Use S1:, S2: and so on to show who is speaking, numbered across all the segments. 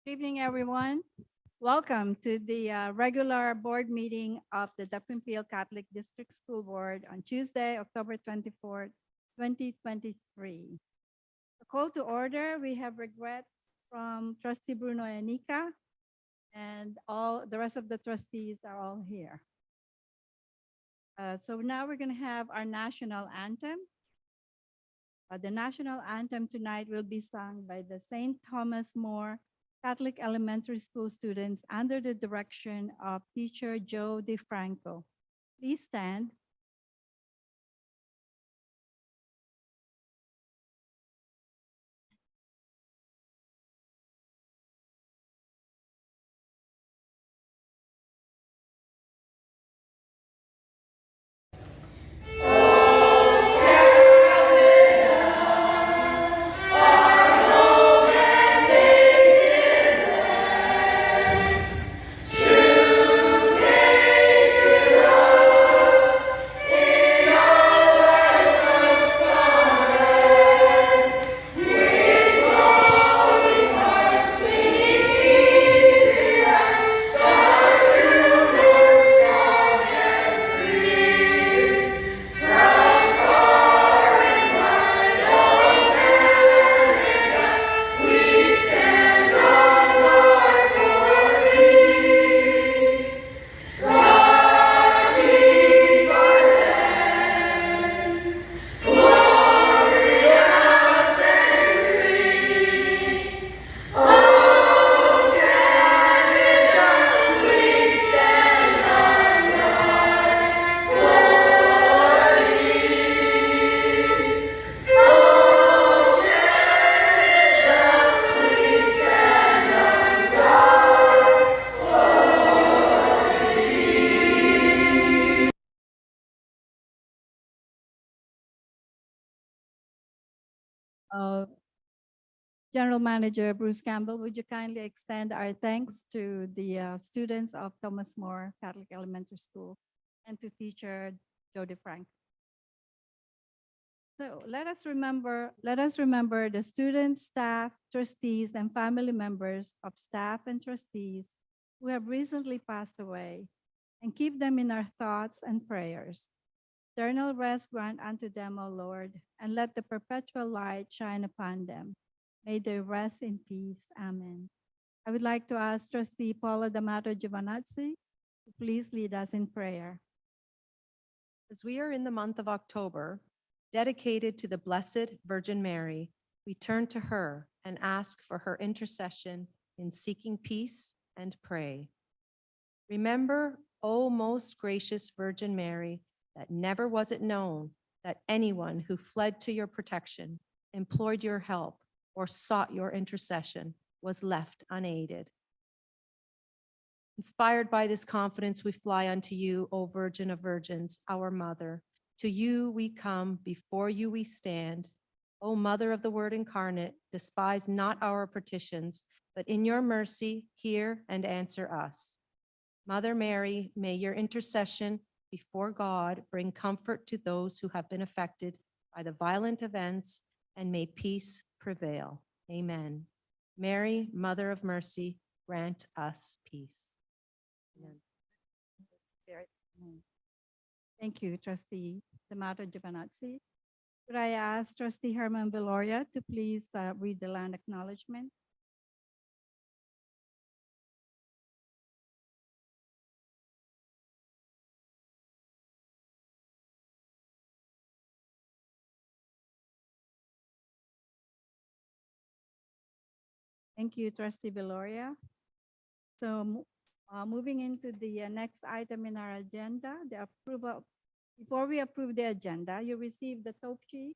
S1: Good evening, everyone. Welcome to the regular board meeting of the Dauphinville Catholic District School Board on Tuesday, October 24th, 2023. A call to order, we have regrets from Trustee Bruno and Nika, and all the rest of the trustees are all here. So now we're going to have our national anthem. The national anthem tonight will be sung by the St. Thomas More Catholic Elementary School students under the direction of teacher Joe DeFranco. Please stand. Uh, General Manager Bruce Campbell, would you kindly extend our thanks to the students of Thomas More Catholic Elementary School and to teacher Joe DeFranco. So let us remember the students, staff, trustees, and family members of staff and trustees who have recently passed away, and keep them in our thoughts and prayers. Eternal rest grant unto them, O Lord, and let the perpetual light shine upon them. May they rest in peace. Amen. I would like to ask Trustee Paula D'Amato Giovanazzi to please lead us in prayer.
S2: As we are in the month of October, dedicated to the Blessed Virgin Mary, we turn to her and ask for her intercession in seeking peace and pray. Remember, O most gracious Virgin Mary, that never was it known that anyone who fled to your protection, implored your help, or sought your intercession was left unaided. Inspired by this confidence, we fly unto you, O Virgin of Virgins, our Mother. To you we come, before you we stand. O Mother of the Word incarnate, despise not our petitions, but in your mercy hear and answer us. Mother Mary, may your intercession before God bring comfort to those who have been affected by the violent events, and may peace prevail. Amen. Mary, Mother of Mercy, grant us peace. Amen.
S1: Thank you, Trustee D'Amato Giovanazzi. Could I ask Trustee Herman Veloria to please read the land acknowledgement? Thank you, Trustee Veloria. So moving into the next item in our agenda, the approval. Before we approve the agenda, you received the top sheet.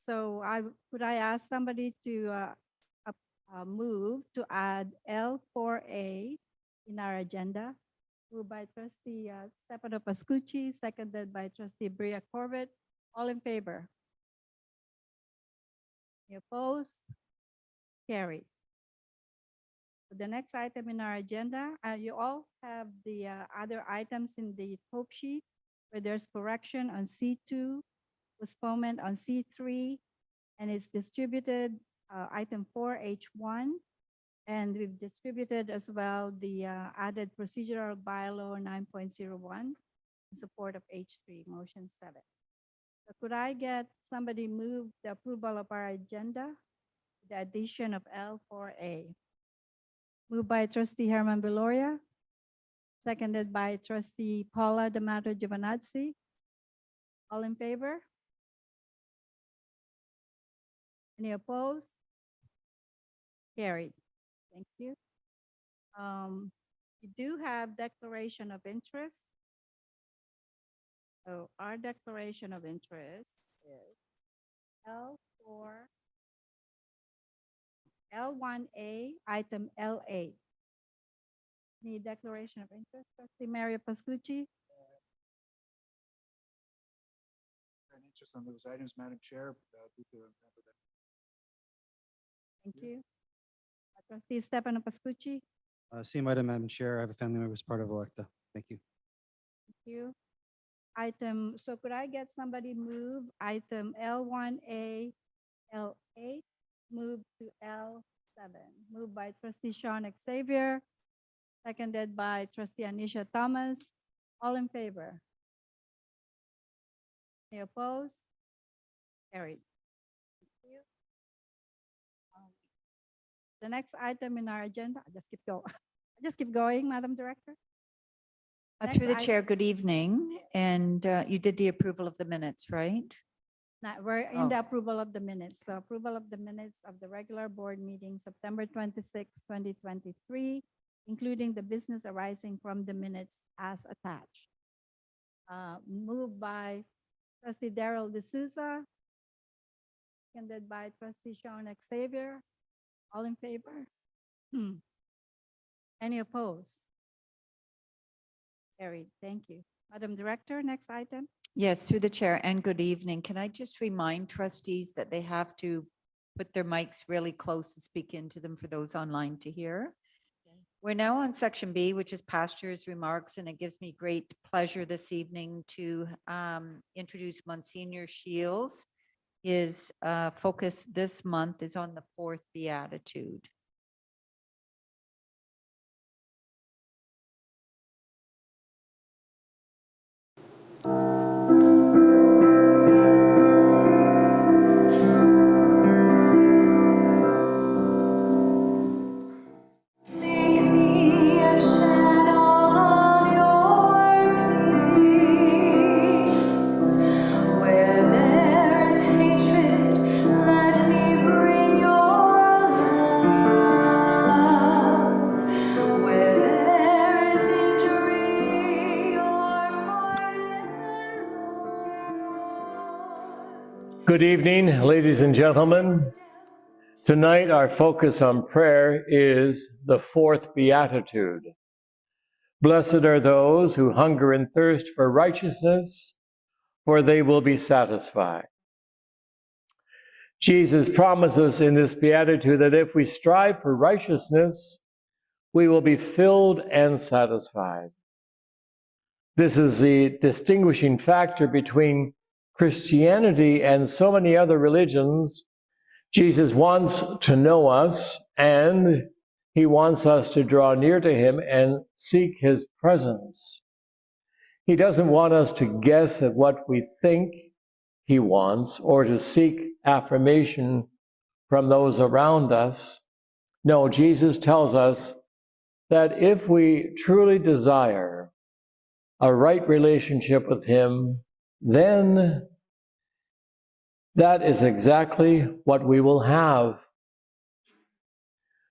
S1: So could I ask somebody to move to add L4A in our agenda? Moved by Trustee Stefano Pascucci, seconded by Trustee Bria Corbett. All in favor? Any opposed? Carried. The next item in our agenda, you all have the other items in the top sheet where there's correction on C2, postponement on C3, and it's distributed item 4H1, And we've distributed as well the added procedural bylaw 9.01 in support of H3, motion 7. So could I get somebody move the approval of our agenda, the addition of L4A? Moved by trustee Herman Beloria, seconded by trustee Paula D'Amato Giovanazzi. All in favor? Any opposed? Carried. Thank you. We do have declaration of interest. So our declaration of interest is L4, L1A, item L8. Any declaration of interest, trustee Mario Pascucci?
S3: An interest on those items, Madam Chair, due to remember that.
S1: Thank you. Trustee Stefano Pascucci?
S4: Same item, Madam Chair. I have a family member who's part of Electa. Thank you.
S1: Thank you. So could I get somebody move item L1A, L8, move to L7? Moved by trustee Sean Xavier, seconded by trustee Anisha Thomas. All in favor? Any opposed? Carried. Thank you. The next item in our agenda, I just keep going, Madam Director.
S5: Through the
S1: Next
S5: chair, good evening. And you did the approval of the minutes, right?
S1: Now, we're in the approval of the minutes. So approval of the minutes of the regular board meeting, September 26, 2023, including the business arising from the minutes as attached. Moved by trustee Daryl D'Souza, seconded by trustee Sean Xavier. All in favor? Any opposed? Carried. Thank you. Madam Director, next item.
S5: Yes, through the chair, and good evening. Can I just remind trustees that they have to put their mics really close and speak into them for those online to hear? We're now on section B, which is pastors' remarks, and it gives me great pleasure this evening to introduce Monsignor Shields. His focus this month is on the fourth beatitude.
S6: Good evening, ladies and gentlemen. Tonight, our focus on prayer is the fourth beatitude. Blessed are those who hunger and thirst for righteousness, for they will be satisfied. Jesus promises in this beatitude that if we strive for righteousness, we will be filled and satisfied. This is the distinguishing factor between Christianity and so many other religions. Jesus wants to know us, and he wants us to draw near to him and seek his presence. He doesn't want us to guess at what we think he wants or to seek affirmation from those around us. No, Jesus tells us that if we truly desire a right relationship with him, then that is exactly what we will have.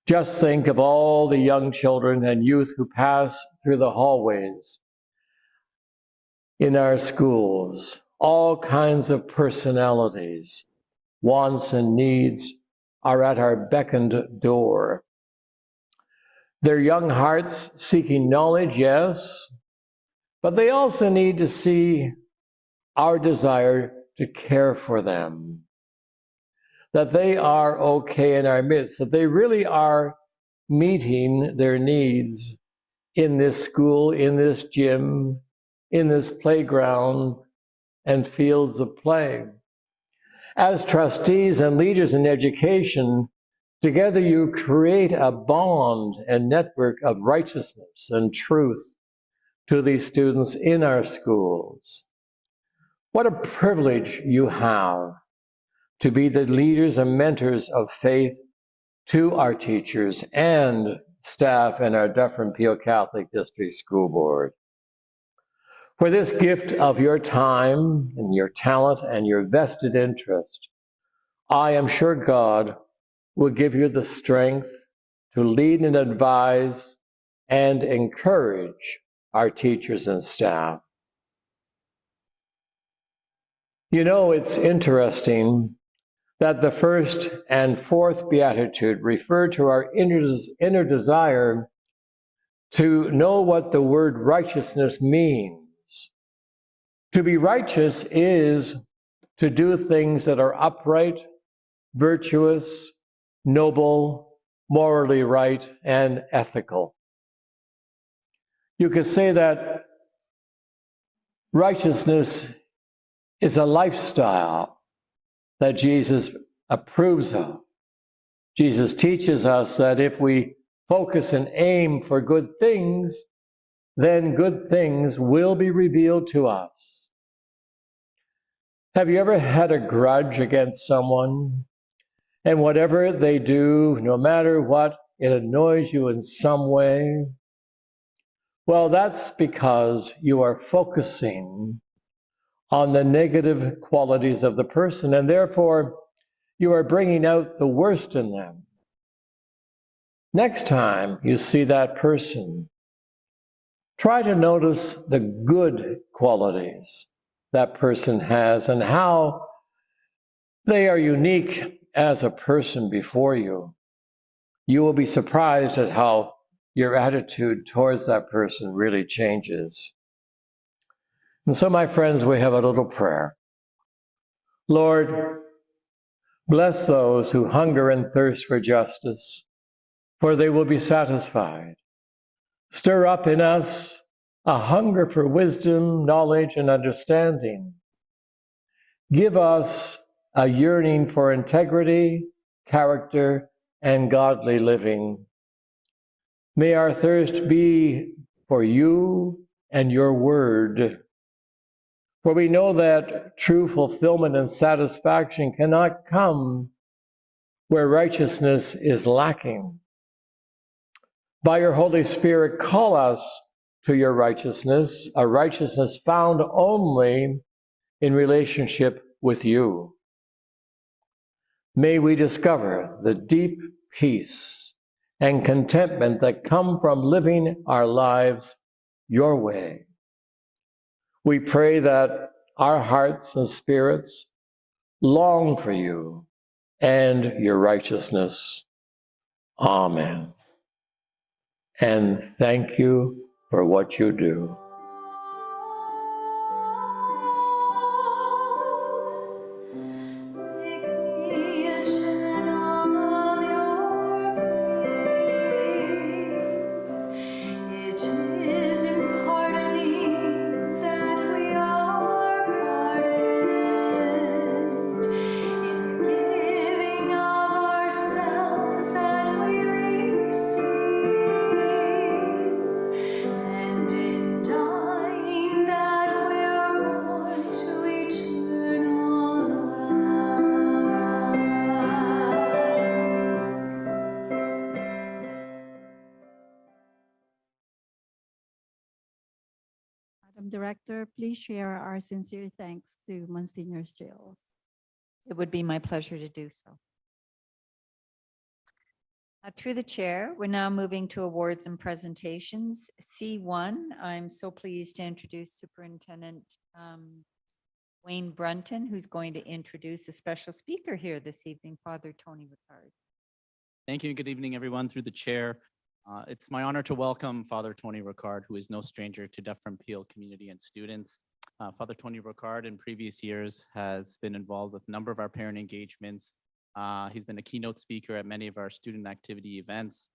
S6: Just think of all the young children and youth who pass through the hallways in our schools. All kinds of personalities, wants and needs are at our beckoned door. Their young hearts seeking knowledge, yes, but they also need to see our desire to care for them, that they are okay in our midst, that they really are meeting their needs in this school, in this gym, in this playground and fields of play. As trustees and leaders in education, Together you create a bond and network of righteousness and truth to these students in our schools. What a privilege you have to be the leaders and mentors of faith to our teachers and staff in our Dufferin Peel Catholic District School Board. For this gift of your time and your talent and your vested interest, I am sure God will give you the strength to lead and advise and encourage our teachers and staff. You know, it's interesting that the first and fourth beatitude refer to our inner desire to know what the word righteousness means. To be righteous is to do things that are upright, virtuous, noble, morally right, and ethical. You could say that righteousness is a lifestyle that Jesus approves of. Jesus teaches us that if we focus and aim for good things, then good things will be revealed to us. Have you ever had a grudge against someone, and whatever they do, no matter what, it annoys you in some way? Well, that's because you are focusing on the negative qualities of the person, and therefore you are bringing out the worst in them. Next time you see that person, try to notice the good qualities that person has and how they are unique as a person before you. You will be surprised at how your attitude towards that person really changes. And so, my friends, we have a little prayer. Lord, bless those who hunger and thirst for justice, for they will be satisfied. Stir up in us a hunger for wisdom, knowledge, and understanding. Give us a yearning for integrity, character, and godly living. May our thirst be for you and your word. For we know that true fulfillment and satisfaction cannot come where righteousness is lacking. By your Holy Spirit, call us to your righteousness, a righteousness found only in relationship with you. May we discover the deep peace and contentment that come from living our lives your way. We pray that our hearts and spirits long for you and your righteousness. Amen. And thank you for what you do.
S1: Madam Director, please share our sincere thanks to Monsignor Gilles.
S5: It would be my pleasure to do so. Through the chair, we're now moving to awards and presentations. C1, I'm so pleased to introduce Superintendent Wayne Brunton, who's going to introduce a special speaker here this evening, Father Tony Ricard.
S7: Thank you and good evening, everyone. Through the chair, it's my honor to welcome Father Tony Ricard, who is no stranger to Dufferin Peel community and students. Father Tony Ricard in previous years has been involved with a number of our parent engagements. He's been a keynote speaker at many of our student activity events.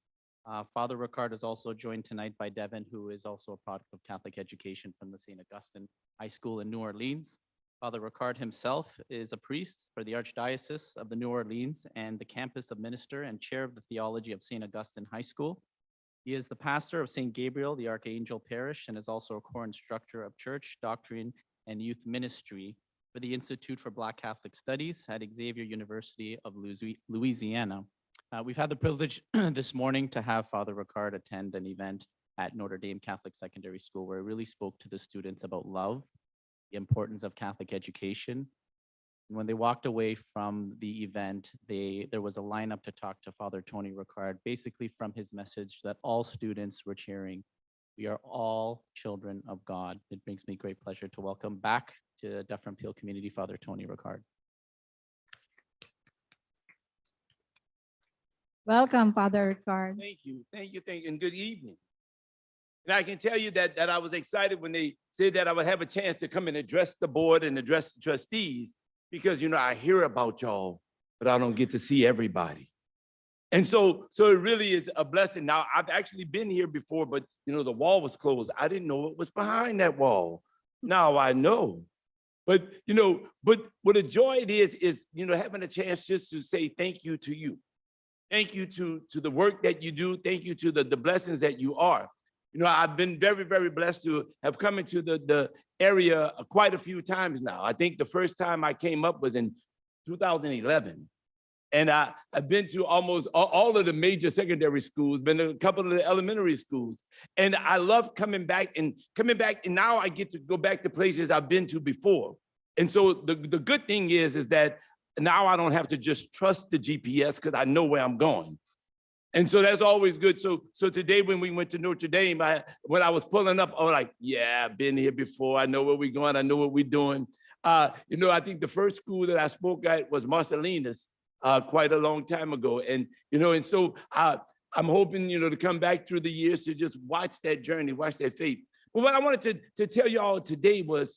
S7: Father Ricard is also joined tonight by Devin, who is also a product of Catholic education from the St. Augustine High School in New Orleans. Father Ricard himself is a priest for the Archdiocese of the New Orleans and the campus of minister and chair of the theology of St. Augustine High School. He is the pastor of St. Gabriel, the Archangel Parish, and is also a core instructor of church, doctrine, and youth ministry for the Institute for Black Catholic Studies at Xavier University of Louisiana. We've had the privilege this morning to have Father Ricard attend an event at Notre Dame Catholic Secondary School where he really spoke to the students about love, the importance of Catholic education. And when they walked away from the event, there was a lineup to talk to Father Tony Ricard, basically from his message that all students were cheering, "We are all children of God." It brings me great pleasure to welcome back to Dufferin Peel community, Father Tony Ricard.
S1: Welcome, Father Ricard.
S8: Thank you, and good evening. And I can tell you that I was excited when they said that I would have a chance to come and address the board and address the trustees, because, I hear about y'all, but I don't get to see everybody. And so it really is a blessing. Now, I've actually been here before, but, the wall was closed. I didn't know what was behind that wall. Now I know. But what a joy it is, having a chance just to say thank you to you. Thank you to the work that you do. Thank you to the blessings that you are. I've been very, very blessed to have come into the area quite a few times now. I think the first time I came up was in 2011. And I've been to almost all of the major secondary schools, been to a couple of the elementary schools. And I love coming back, and now I get to go back to places I've been to before. And so the good thing is that now I don't have to just trust the GPS because I know where I'm going. And so that's always good. So today when we went to Notre Dame, when I was pulling up, I was like, yeah, I've been here before. I know where we're going. I know what we're doing. I think the first school that I spoke at was Marcellinus quite a long time ago. And so I'm hoping, to come back through the years to just watch that journey, watch that faith. But what I wanted to tell you all today was,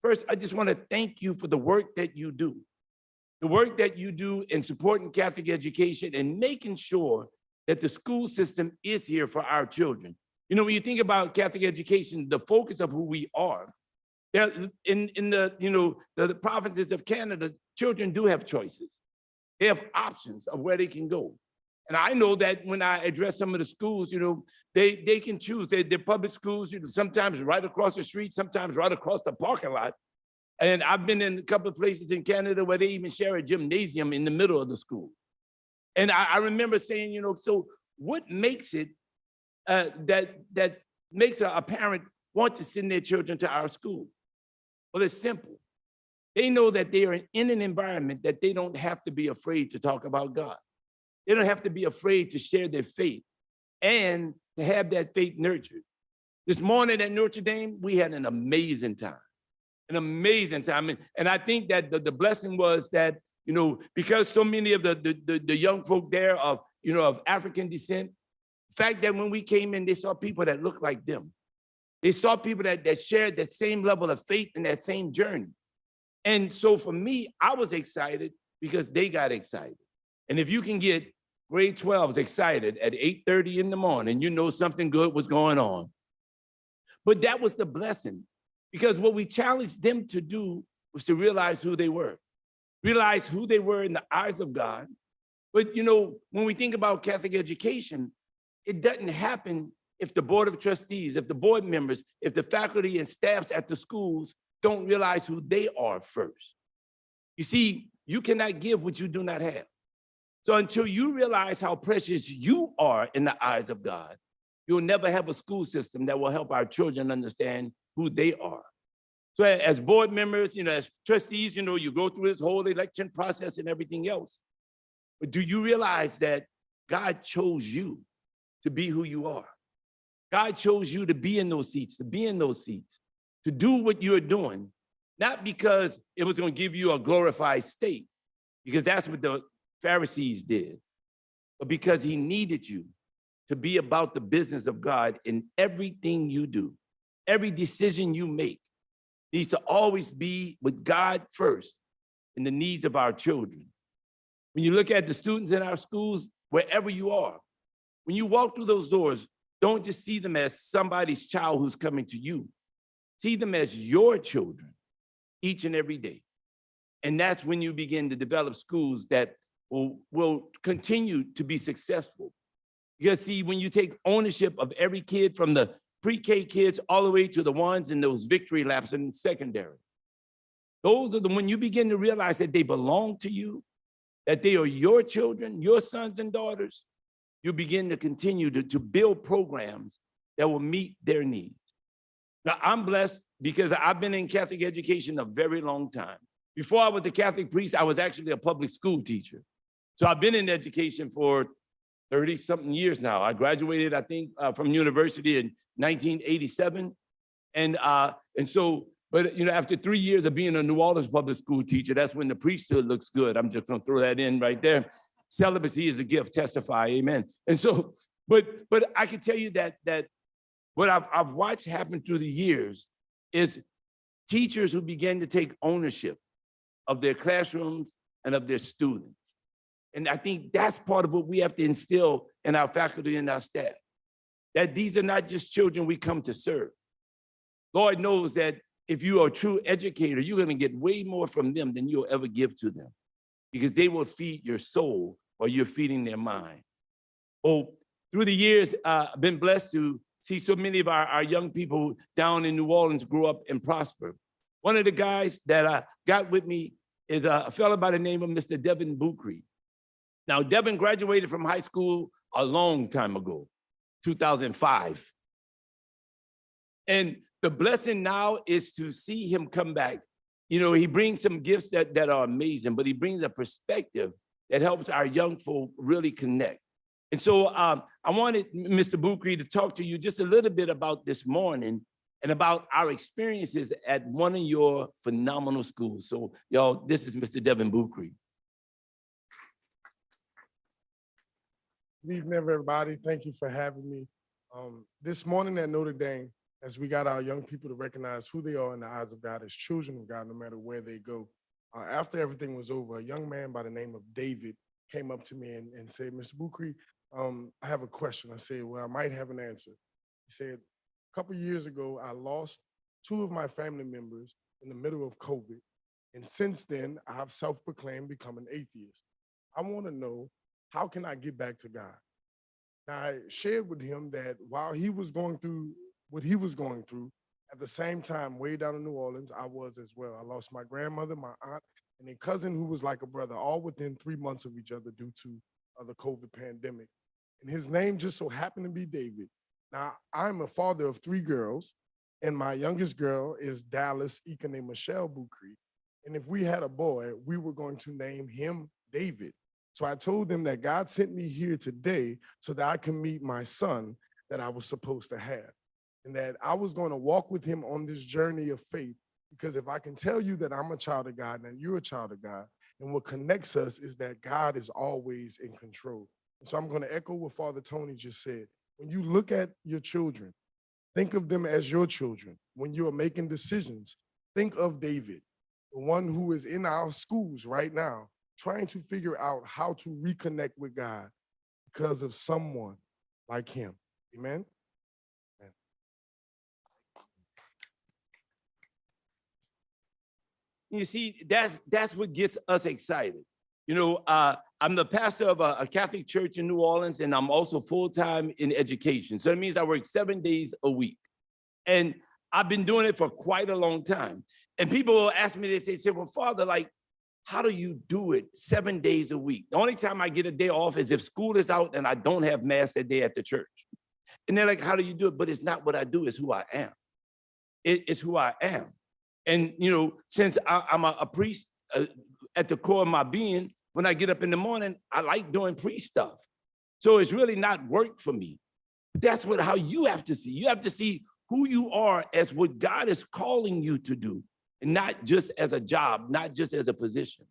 S8: first, I just want to thank you for the work that you do. The work that you do in supporting Catholic education and making sure that the school system is here for our children. When you think about Catholic education, the focus of who we are, in the provinces of Canada, children do have choices. They have options of where they can go. And I know that when I address some of the schools, they can choose. They're public schools, sometimes right across the street, sometimes right across the parking lot. And I've been in a couple of places in Canada where they even share a gymnasium in the middle of the school. And I remember saying, so what makes it that makes a parent want to send their children to our school? Well, it's simple. They know that they are in an environment that they don't have to be afraid to talk about God. They don't have to be afraid to share their faith and to have that faith nurtured. This morning at Notre Dame, we had an amazing time. An amazing time. And I think that the blessing was that, because so many of the young folk there of African descent, the fact that when we came in, they saw people that looked like them. They saw people that shared that same level of faith and that same journey. And so for me, I was excited because they got excited. And if you can get grade 12s excited at 8:30 in the morning, something good was going on. But that was the blessing. Because what we challenged them to do was to realize who they were in the eyes of God. But, when we think about Catholic education, it doesn't happen if the board of trustees, if the board members, if the faculty and staffs at the schools don't realize who they are first. You see, you cannot give what you do not have. So until you realize how precious you are in the eyes of God, you'll never have a school system that will help our children understand who they are. So as board members, as trustees, you go through this whole election process and everything else. But do you realize that God chose you to be who you are? God chose you to be in those seats, to do what you're doing, not because it was going to give you a glorified state, because that's what the Pharisees did, but because he needed you to be about the business of God in everything you do. Every decision you make needs to always be with God first and the needs of our children. When you look at the students in our schools, wherever you are, when you walk through those doors, don't just see them as somebody's child who's coming to you. See them as your children. each and every day. And that's when you begin to develop schools that will continue to be successful. Because see, when you take ownership of every kid from the pre-K kids all the way to the ones in those victory laps in secondary, those are when you begin to realize that they belong to you, that they are your children, your sons and daughters, you begin to continue to build programs that will meet their needs. Now, I'm blessed because I've been in Catholic education a very long time. Before I was a Catholic priest, I was actually a public school teacher. So I've been in education for 30-something years now. I graduated, I think, from university in 1987. But you know, after 3 years of being a New Orleans public school teacher, that's when the priesthood looks good. I'm just gonna throw that in right there. Celibacy is a gift, testify, amen. And so, but I can tell you that what I've watched happen through the years is teachers who begin to take ownership of their classrooms and of their students. And I think that's part of what we have to instill in our faculty and our staff, that these are not just children we come to serve. Lord knows that if you are a true educator, you're gonna get way more from them than you'll ever give to them, because they will feed your soul or you're feeding their mind. Oh, through the years, I've been blessed to see so many of our young people down in New Orleans grow up and prosper. One of the guys that I got with me is a fellow by the name of Mr. Devin Bucree. Now, Devin graduated from high school a long time ago, 2005. And the blessing now is to see him come back. You know, he brings some gifts that are amazing, but he brings a perspective that helps our young folk really connect. And so I wanted Mr. Bucree to talk to you just a little bit about this morning and about our experiences at one of your phenomenal schools. So y'all, this is Mr. Devin Bucree.
S9: Good evening, everybody. Thank you for having me. This morning at Notre Dame, as we got our young people to recognize who they are in the eyes of God as children of God, no matter where they go. After everything was over, a young man by the name of David came up to me and said, Mr. Bucree, I have a question. I said, well, I might have an answer. He said, a couple of years ago, I lost 2 of my family members in the middle of COVID. And since then, I've self-proclaimed become an atheist. I want to know, how can I get back to God? Now, I shared with him that while he was going through what he was going through, at the same time, way down in New Orleans, I was as well. I lost my grandmother, my aunt, and a cousin who was like a brother, all within 3 months of each other due to the COVID pandemic. And his name just so happened to be David. Now, I'm a father of 3 girls, and my youngest girl is Dallas Ikane Michelle Bucree. And if we had a boy, we were going to name him David. So I told them that God sent me here today so that I can meet my son that I was supposed to have, and that I was going to walk with him on this journey of faith. Because if I can tell you that I'm a child of God and you're a child of God, and what connects us is that God is always in control. And so I'm going to echo what Father Tony just said. When you look at your children, think of them as your children. When you are making decisions, think of David, the one who is in our schools right now, trying to figure out how to reconnect with God because of someone like him. Amen? Amen.
S8: You see, that's what gets us excited. You know, I'm the pastor of a Catholic church in New Orleans, and I'm also full-time in education. So that means I work 7 days a week. And I've been doing it for quite a long time. And people will ask me, they say, well, Father, like, how do you do it 7 days a week? The only time I get a day off is if school is out and I don't have mass that day at the church. And they're like, how do you do it? But it's not what I do, it's who I am. It's who I am. And, you know, since I'm a priest at the core of my being, when I get up in the morning, I like doing priest stuff. So it's really not work for me. That's how you have to see. You have to see who you are as what God is calling you to do, and not just as a job, not just as a position.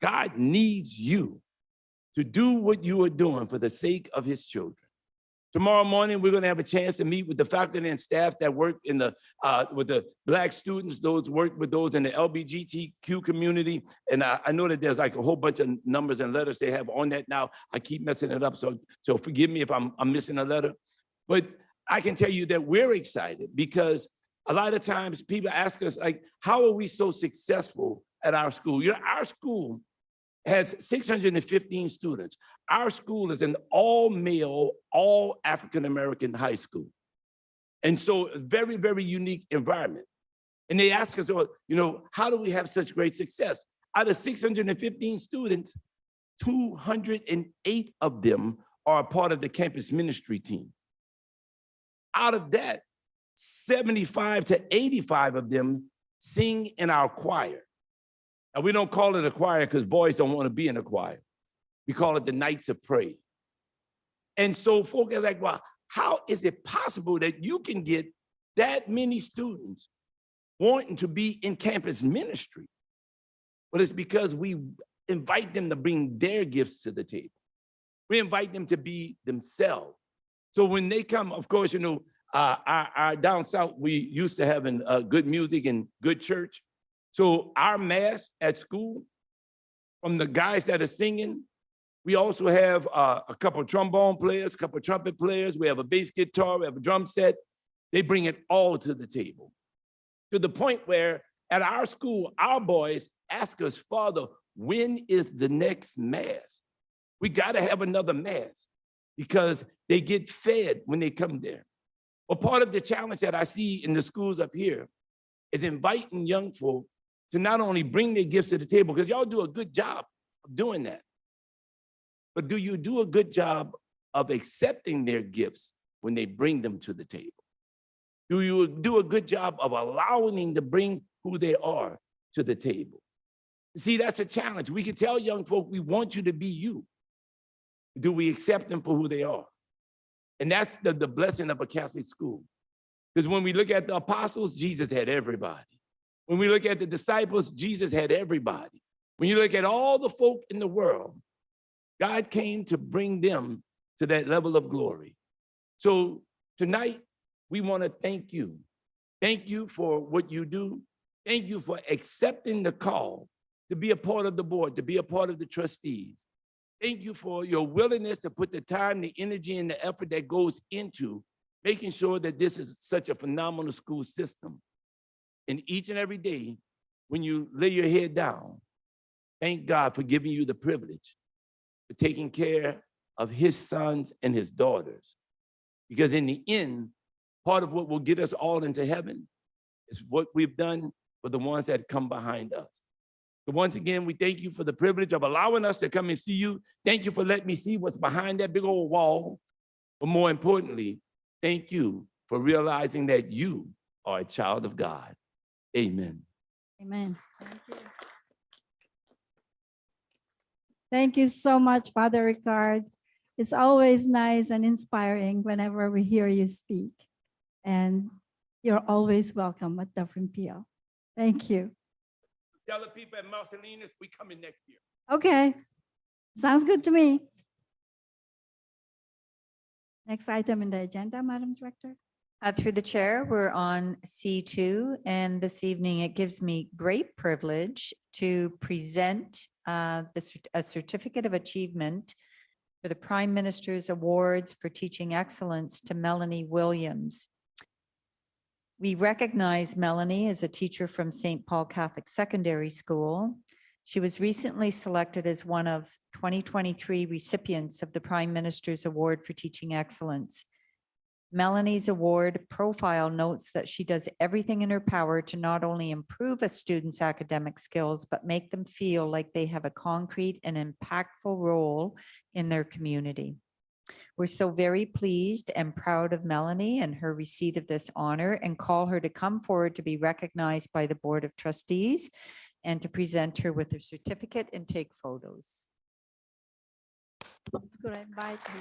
S8: God needs you to do what you are doing for the sake of his children. Tomorrow morning, we're going to have a chance to meet with the faculty and staff that work in with the Black students, those work with those in the LGBTQ community. And I know that there's like a whole bunch of numbers and letters they have on that now. I keep messing it up, so forgive me if I'm missing a letter. But I can tell you that we're excited because A lot of times people ask us, like, how are we so successful at our school? You know, our school has 615 students. Our school is an all-male, all African-American high school. And so a very, very unique environment. And they ask us, well, you know, how do we have such great success? Out of 615 students, 208 of them are a part of the campus ministry team. Out of that, 75 to 85 of them sing in our choir. And we don't call it a choir because boys don't want to be in a choir. We call it the Nights of Praise. And so folks are like, well, how is it possible that you can get that many students wanting to be in campus ministry? Well, it's because we invite them to bring their gifts to the table. We invite them to be themselves. So when they come, of course, you know, our down south, we used to having good music and good church. So our mass at school, from the guys that are singing, we also have a couple of trombone players, a couple of trumpet players. We have a bass guitar, we have a drum set. They bring it all to the table. To the point where at our school, our boys ask us, Father, when is the next mass? We got to have another mass because they get fed when they come there. Well, part of the challenge that I see in the schools up here is inviting young folk to not only bring their gifts to the table, because y'all do a good job of doing that, but do you do a good job of accepting their gifts when they bring them to the table? Do you do a good job of allowing them to bring who they are to the table? See, that's a challenge. We can tell young folk, we want you to be you. Do we accept them for who they are? And that's the blessing of a Catholic school. Because when we look at the apostles, Jesus had everybody. When we look at the disciples, Jesus had everybody. When you look at all the folk in the world, God came to bring them to that level of glory. So tonight, we want to thank you. Thank you for what you do. Thank you for accepting the call to be a part of the board, to be a part of the trustees. Thank you for your willingness to put the time, the energy, and the effort that goes into making sure that this is such a phenomenal school system. And each and every day, when you lay your head down, thank God for giving you the privilege for taking care of his sons and his daughters. Because in the end, part of what will get us all into heaven is what we've done for the ones that come behind us. So once again, we thank you for the privilege of allowing us to come and see you. Thank you for letting me see what's behind that big old wall. But more importantly, thank you for realizing that you are a child of God. Amen.
S1: Amen. Thank you. Thank you so much, Father Ricard. It's always nice and inspiring whenever we hear you speak. And you're always welcome at Dufferin PL. Thank you.
S8: Tell the people at Marcellinus, we coming next year.
S1: Okay. Sounds good to me. Next item in the agenda, Madam Director.
S5: Through the chair, we're on C2, and this evening it gives me great privilege to present a certificate of achievement for the Prime Minister's Awards for Teaching Excellence to Melanie Williams. We recognize Melanie as a teacher from St. Paul Catholic Secondary School. She was recently selected as one of 2023 recipients of the Prime Minister's Award for Teaching Excellence. Melanie's award profile notes that she does everything in her power to not only improve a student's academic skills, but make them feel like they have a concrete and impactful role in their community. We're so very pleased and proud of Melanie and her receipt of this honor, and call her to come forward to be recognized by the Board of Trustees and to present her with her certificate and take photos.
S1: Could I invite you?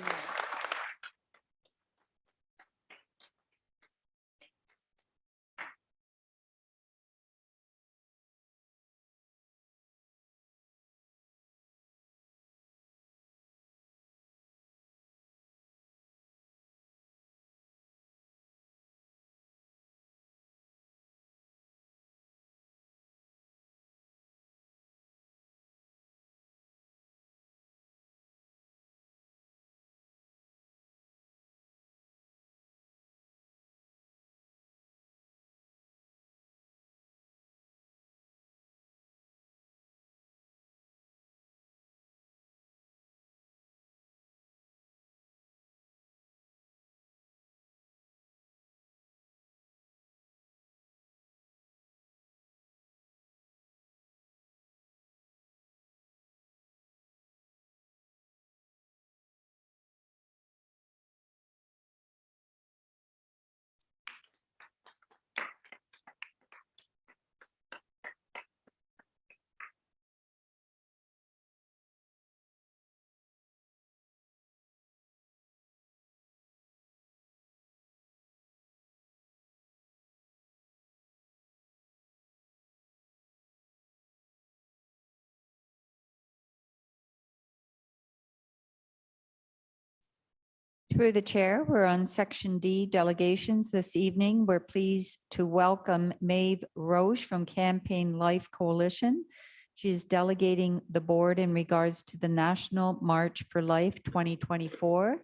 S5: Through the chair, we're on section D, delegations. This evening, we're pleased to welcome Maeve Roche from Campaign Life Coalition. She is delegating the board in regards to the National March for Life 2024,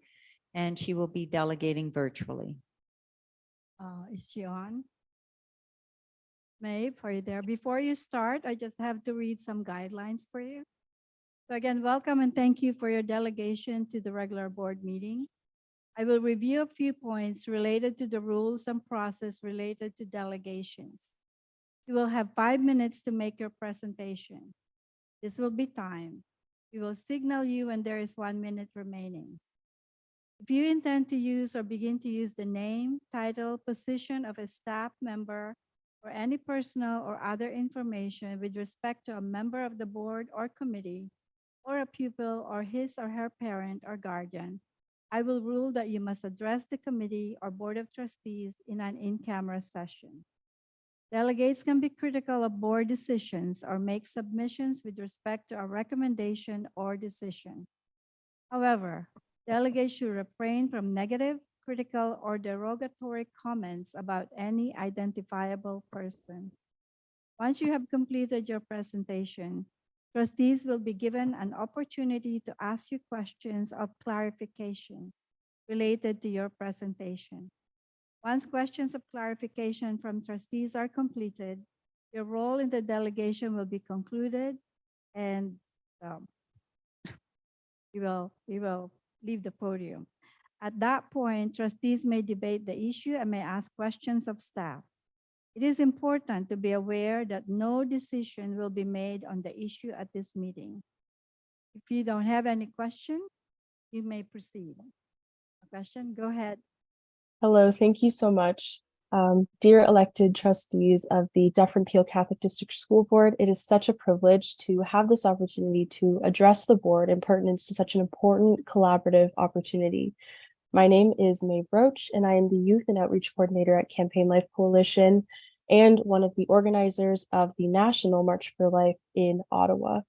S5: and she will be delegating virtually.
S1: Is she on? Maeve, are you there? Before you start, I just have to read some guidelines for you. So again, welcome and thank you for your delegation to the regular board meeting. I will review a few points related to the rules and process related to delegations. You will have 5 minutes to make your presentation. This will be timed. We will signal you when there is 1 minute remaining. If you intend to use or begin to use the name, title, position of a staff member, or any personal or other information with respect to a member of the board or committee, or a pupil or his or her parent or guardian, I will rule that you must address the committee or board of trustees in an in-camera session. Delegates can be critical of board decisions or make submissions with respect to a recommendation or decision. However, delegates should refrain from negative, critical, or derogatory comments about any identifiable person. Once you have completed your presentation, trustees will be given an opportunity to ask you questions of clarification related to your presentation. Once questions of clarification from trustees are completed, your role in the delegation will be concluded and we will leave the podium. At that point, trustees may debate the issue and may ask questions of staff. It is important to be aware that no decision will be made on the issue at this meeting. If you don't have any question, you may proceed. A question? Go ahead.
S10: Hello, thank you so much. Dear elected trustees of the Dufferin Peel Catholic District School Board, it is such a privilege to have this opportunity to address the board in pertinence to such an important collaborative opportunity. My name is Maeve Roche, and I am the Youth and Outreach Coordinator at Campaign Life Coalition and one of the organizers of the National March for Life in Ottawa.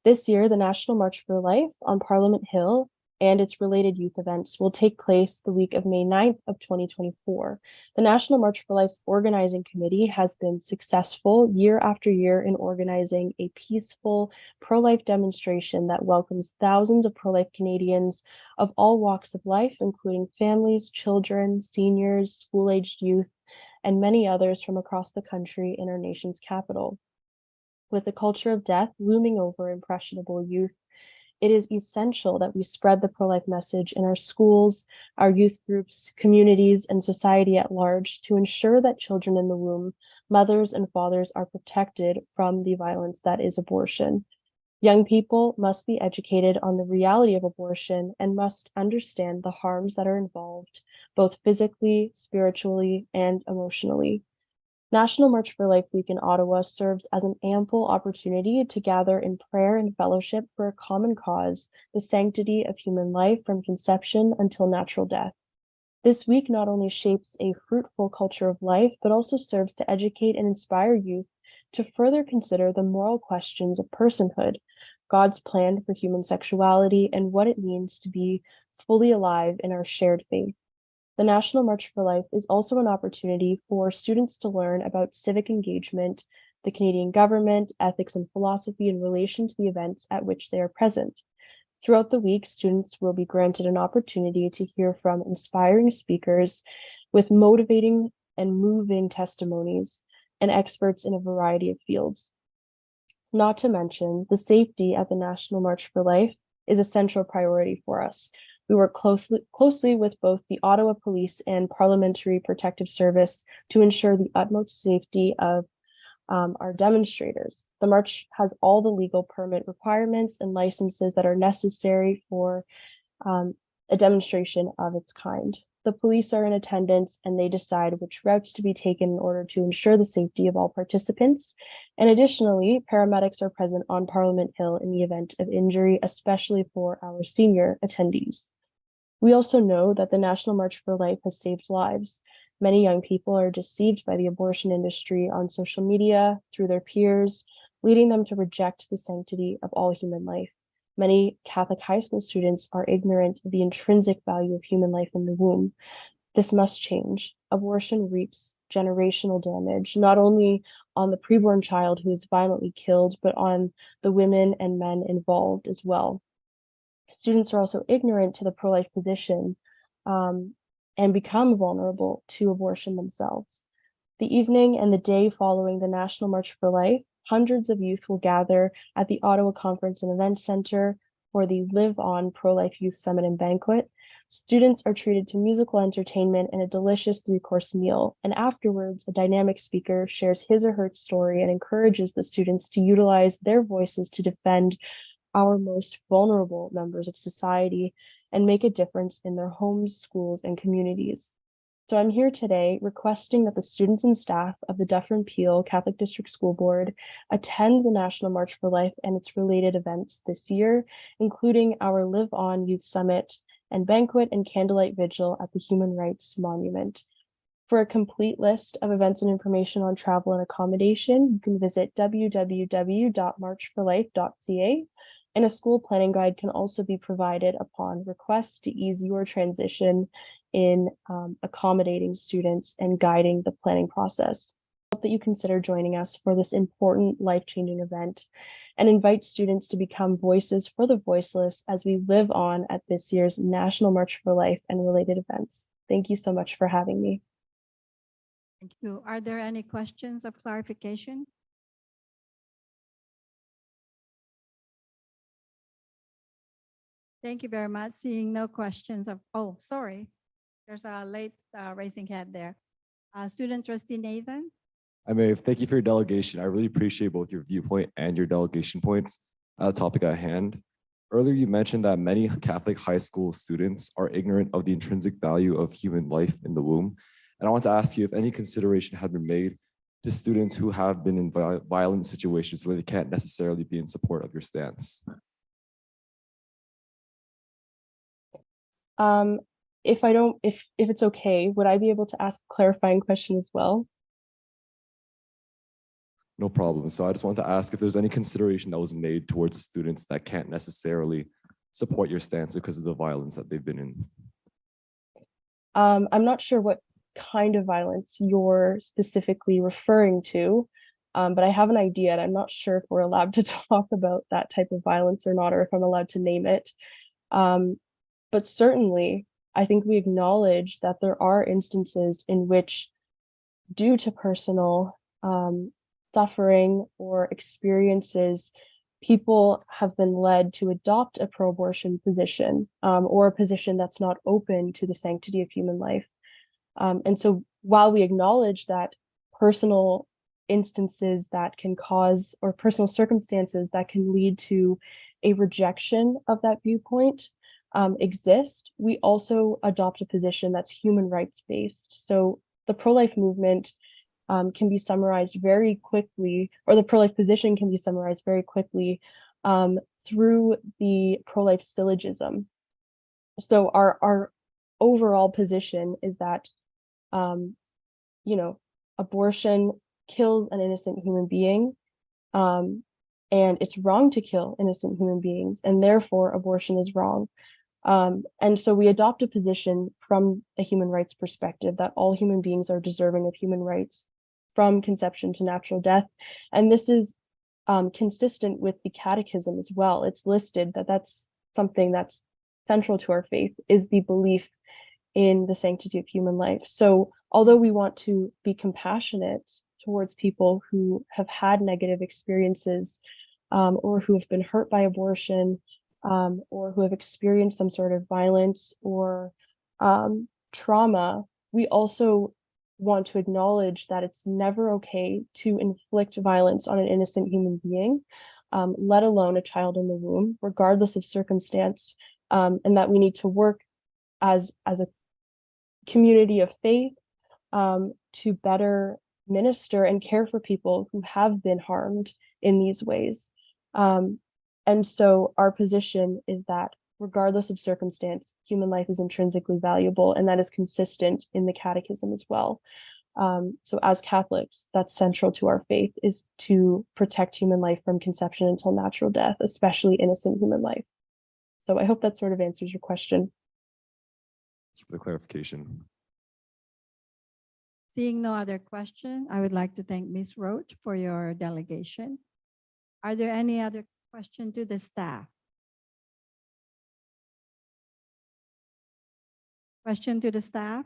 S10: This year, the National March for Life on Parliament Hill and its related youth events will take place the week of May 9th of 2024. The National March for Life's organizing committee has been successful year after year in organizing a peaceful pro-life demonstration that welcomes thousands of pro-life Canadians of all walks of life, including families, children, seniors, school-aged youth, and many others from across the country in our nation's capital. With the culture of death looming over impressionable youth, it is essential that we spread the pro-life message in our schools, our youth groups, communities, and society at large to ensure that children in the womb, mothers and fathers are protected from the violence that is abortion. Young people must be educated on the reality of abortion and must understand the harms that are involved, both physically, spiritually, and emotionally. National March for Life Week in Ottawa serves as an ample opportunity to gather in prayer and fellowship for a common cause, the sanctity of human life from conception until natural death. This week not only shapes a fruitful culture of life, but also serves to educate and inspire youth to further consider the moral questions of personhood, God's plan for human sexuality, and what it means to be fully alive in our shared faith. The National March for Life is also an opportunity for students to learn about civic engagement, the Canadian government, ethics, and philosophy in relation to the events at which they are present. Throughout the week, students will be granted an opportunity to hear from inspiring speakers with motivating and moving testimonies and experts in a variety of fields. Not to mention, the safety at the National March for Life is a central priority for us. We work closely with both the Ottawa Police and Parliamentary Protective Service to ensure the utmost safety of our demonstrators. The march has all the legal permit requirements and licenses that are necessary for a demonstration of its kind. The police are in attendance and they decide which routes to be taken in order to ensure the safety of all participants. And additionally, paramedics are present on Parliament Hill in the event of injury, especially for our senior attendees. We also know that the National March for Life has saved lives. Many young people are deceived by the abortion industry on social media through their peers, leading them to reject the sanctity of all human life. Many Catholic high school students are ignorant of the intrinsic value of human life in the womb. This must change. Abortion reaps generational damage, not only on the preborn child who is violently killed, but on the women and men involved as well. Students are also ignorant to the pro-life position and become vulnerable to abortion themselves. The evening and the day following the National March for Life, hundreds of youth will gather at the Ottawa Conference and Event Center for the Live On Pro-Life Youth Summit and Banquet. Students are treated to musical entertainment and a delicious 3-course meal. And afterwards, a dynamic speaker shares his or her story and encourages the students to utilize their voices to defend our most vulnerable members of society and make a difference in their homes, schools, and communities. So I'm here today requesting that the students and staff of the Dufferin Peel Catholic District School Board attend the National March for Life and its related events this year, including our Live On Youth Summit and Banquet and Candlelight Vigil at the Human Rights Monument. For a complete list of events and information on travel and accommodation, you can visit www.marchforlife.ca, and a school planning guide can also be provided upon request to ease your transition in accommodating students and guiding the planning process. I hope that you consider joining us for this important life-changing event and invite students to become voices for the voiceless as we live on at this year's National March for Life and related events. Thank you so much for having me.
S1: Thank you. Are there any questions of clarification? Thank you very much. Seeing no questions of, oh, sorry. There's a late raising hand there. Student trustee Nathan.
S11: I may thank you for your delegation. I really appreciate both your viewpoint and your delegation points on the topic at hand. Earlier, you mentioned that many Catholic high school students are ignorant of the intrinsic value of human life in the womb. And I want to ask you if any consideration had been made to students who have been in violent situations where they can't necessarily be in support of your stance.
S10: If it's okay, would I be able to ask a clarifying question as well?
S11: No problem. So I just want to ask if there's any consideration that was made towards the students that can't necessarily support your stance because of the violence that they've been in.
S10: I'm not sure what kind of violence you're specifically referring to, but I have an idea, and I'm not sure if we're allowed to talk about that type of violence or not, or if I'm allowed to name it. But certainly, I think we acknowledge that there are instances in which, due to personal suffering or experiences, people have been led to adopt a pro-abortion position or a position that's not open to the sanctity of human life. And so while we acknowledge that personal instances that can cause, or personal circumstances that can lead to a rejection of that viewpoint exist, we also adopt a position that's human rights based. So the pro-life movement can be summarized very quickly, or the pro-life position can be summarized very quickly through the pro-life syllogism. So our overall position is that, abortion kills an innocent human being, and it's wrong to kill innocent human beings, and therefore abortion is wrong. And so we adopt a position from a human rights perspective that all human beings are deserving of human rights from conception to natural death. And this is consistent with the catechism as well. It's listed that that's something that's central to our faith, is the belief in the sanctity of human life. So although we want to be compassionate towards people who have had negative experiences or who have been hurt by abortion, or who have experienced some sort of violence or trauma, we also want to acknowledge that it's never okay to inflict violence on an innocent human being, let alone a child in the womb, regardless of circumstance, and that we need to work as a community of faith to better minister and care for people who have been harmed in these ways. And so our position is that regardless of circumstance, human life is intrinsically valuable, and that is consistent in the catechism as well. So as Catholics, that's central to our faith, is to protect human life from conception until natural death, especially innocent human life. So I hope that sort of answers your question.
S11: Thank you for the clarification.
S1: Seeing no other question, I would like to thank Ms. Roach for your delegation. Are there any other questions to the staff? Question to the staff?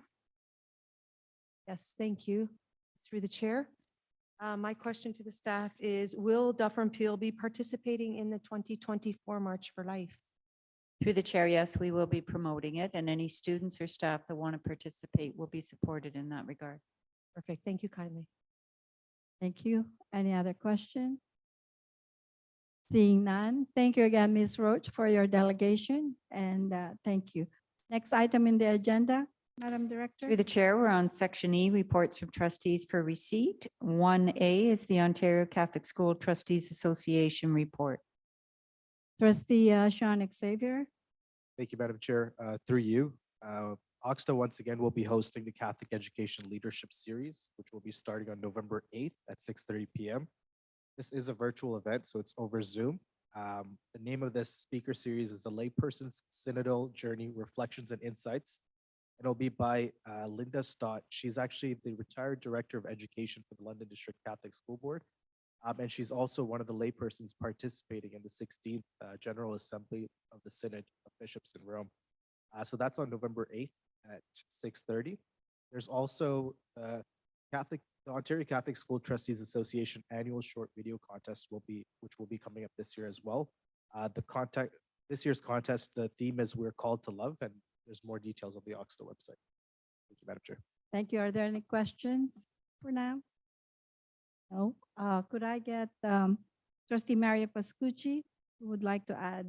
S2: Yes, thank you. Through the chair. My question to the staff is, will Dufferin Peel be participating in the 2024 March for Life?
S5: Through the chair, yes, we will be promoting it, and any students or staff that want to participate will be supported in that regard.
S2: Perfect. Thank you kindly.
S1: Thank you. Any other question? Seeing none, thank you again, Ms. Roach, for your delegation, and thank you. Next item in the agenda, Madam Director.
S5: Through the chair, we're on section E, reports from trustees for receipt. 1A is the Ontario Catholic School Trustees Association report.
S1: Trustee Sean Xavier.
S3: Thank you, Madam Chair. Through you, Oxta once again will be hosting the Catholic Education Leadership Series, which will be starting on November 8th at 6:30 p.m. This is a virtual event, so it's over Zoom. The name of this speaker series is The Layperson's Synodal Journey, Reflections and Insights. It'll be by Linda Stott. She's actually the retired Director of Education for the London District Catholic School Board. And she's also one of the laypersons participating in the 16th General Assembly of the Synod of Bishops in Rome. So that's on November 8th at 6:30. There's also the Ontario Catholic School Trustees Association annual short video contest which will be coming up this year as well. This year's contest, the theme is We're Called to Love, and there's more details on the Oxta website. Thank you, Madam Chair.
S1: Thank you. Are there any questions for now? No. Could I get Trustee Maria Pascucci, who would like to add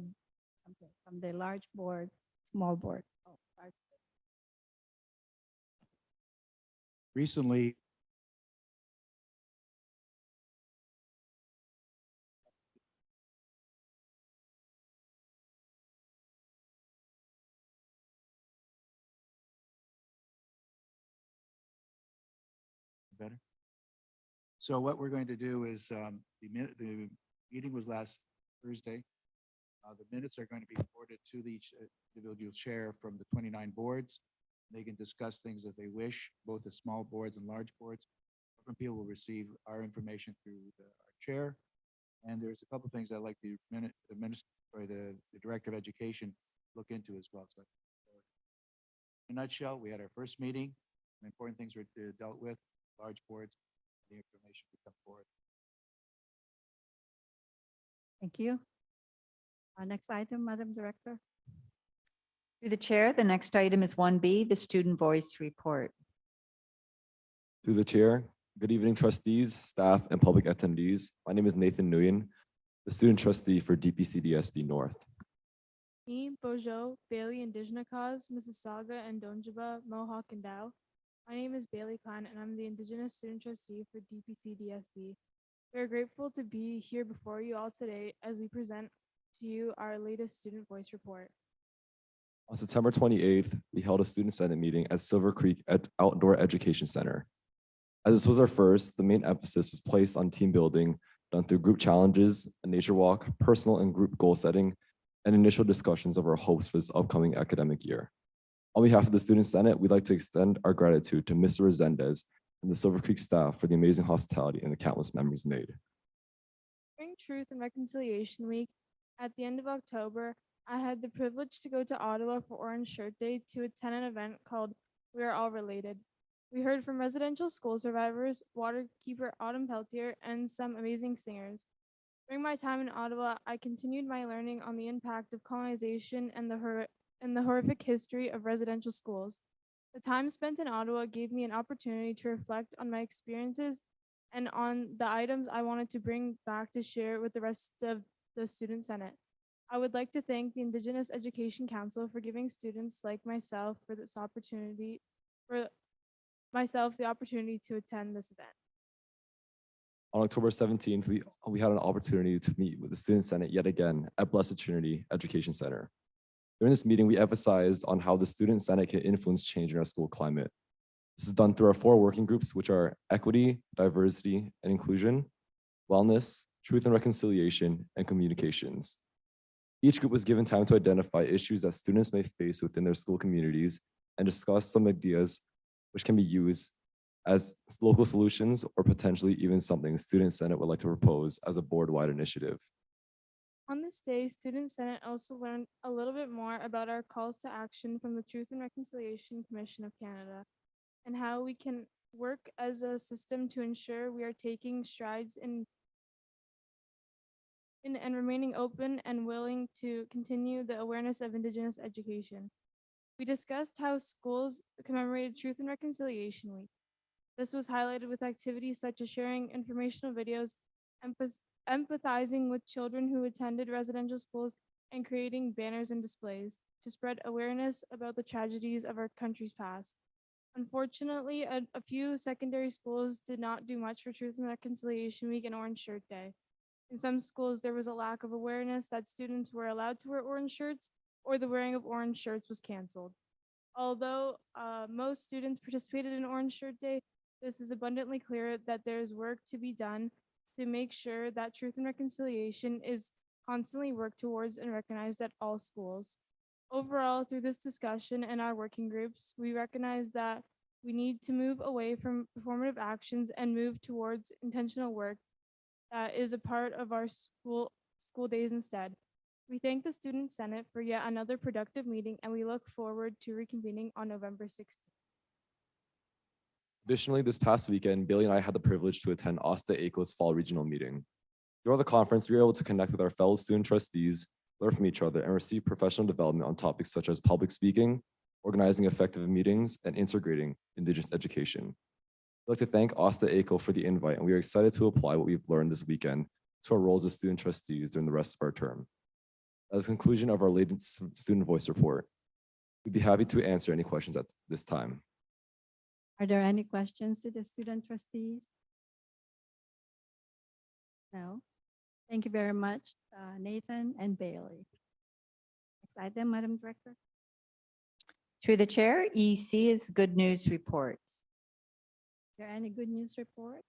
S1: something from the large board, small board? Oh, large.
S3: Recently, better. So what we're going to do is the meeting was last Thursday. The minutes are going to be forwarded to each individual chair from the 29 boards. They can discuss things if they wish, both the small boards and large boards. Different people will receive our information through our chair. And there's a couple of things I'd like the minister or the Director of Education look into as well. So in a nutshell, we had our first meeting. The important things were dealt with, large boards, the information will come forward.
S1: Thank you. Next item, Madam Director.
S5: Through the chair, the next item is 1B, the Student Voice Report.
S11: Through the chair, good evening, trustees, staff, and public attendees. My name is Nathan Nguyen, the student trustee for DPCDSB North.
S12: Me, Bojo, Bailey, Indigenous Cause, Mississauga, and Donjaba, Mohawk, and Dow. My name is Bailey Khan, and I'm the Indigenous Student Trustee for DPCDSB. We are grateful to be here before you all today as we present to you our latest Student Voice Report.
S11: On September 28th, we held a student senate meeting at Silver Creek Outdoor Education Center. As this was our first, the main emphasis was placed on team building done through group challenges, a nature walk, personal and group goal setting, and initial discussions of our hopes for this upcoming academic year. On behalf of the Student Senate, we'd like to extend our gratitude to Mr. Resendez and the Silver Creek staff for the amazing hospitality and the countless memories made.
S12: During Truth and Reconciliation Week, at the end of October, I had the privilege to go to Ottawa for Orange Shirt Day to attend an event called We Are All Related. We heard from residential school survivors, waterkeeper Autumn Peltier, and some amazing singers. During my time in Ottawa, I continued my learning on the impact of colonization and the horrific history of residential schools. The time spent in Ottawa gave me an opportunity to reflect on my experiences and on the items I wanted to bring back to share with the rest of the Student Senate. I would like to thank the Indigenous Education Council for giving students like myself the opportunity to attend this event.
S11: On October 17th, we had an opportunity to meet with the Student Senate yet again at Blessed Trinity Education Center. During this meeting, we emphasized on how the Student Senate can influence change in our school climate. This is done through our 4 working groups, which are equity, diversity, and inclusion, wellness, truth and reconciliation, and communications. Each group was given time to identify issues that students may face within their school communities and discuss some ideas which can be used as local solutions or potentially even something Student Senate would like to propose as a board-wide initiative.
S12: On this day, Student Senate also learned a little bit more about our calls to action from the Truth and Reconciliation Commission of Canada and how we can work as a system to ensure we are taking strides in and remaining open and willing to continue the awareness of Indigenous education. We discussed how schools commemorated Truth and Reconciliation Week. This was highlighted with activities such as sharing informational videos, empathizing with children who attended residential schools, and creating banners and displays to spread awareness about the tragedies of our country's past. Unfortunately, a few secondary schools did not do much for Truth and Reconciliation Week and Orange Shirt Day. In some schools, there was a lack of awareness that students were allowed to wear orange shirts, or the wearing of orange shirts was canceled. Although most students participated in Orange Shirt Day, this is abundantly clear that there is work to be done to make sure that truth and reconciliation is constantly worked towards and recognized at all schools. Overall, through this discussion and our working groups, we recognize that we need to move away from performative actions and move towards intentional work that is a part of our school days instead. We thank the Student Senate for yet another productive meeting, and we look forward to reconvening on November 16th.
S11: Additionally, this past weekend, Bailey and I had the privilege to attend Asta ACO's fall regional meeting. Throughout the conference, we were able to connect with our fellow student trustees, learn from each other, and receive professional development on topics such as public speaking, organizing effective meetings, and integrating Indigenous education. I'd like to thank Asta ACO for the invite, and we are excited to apply what we've learned this weekend to our roles as student trustees during the rest of our term. As a conclusion of our latest student voice report, we'd be happy to answer any questions at this time.
S1: Are there any questions to the student trustees? No? Thank you very much, Nathan and Bailey. Next item, Madam Director.
S5: Through the chair, EC is good news reports.
S1: Is there any good news report?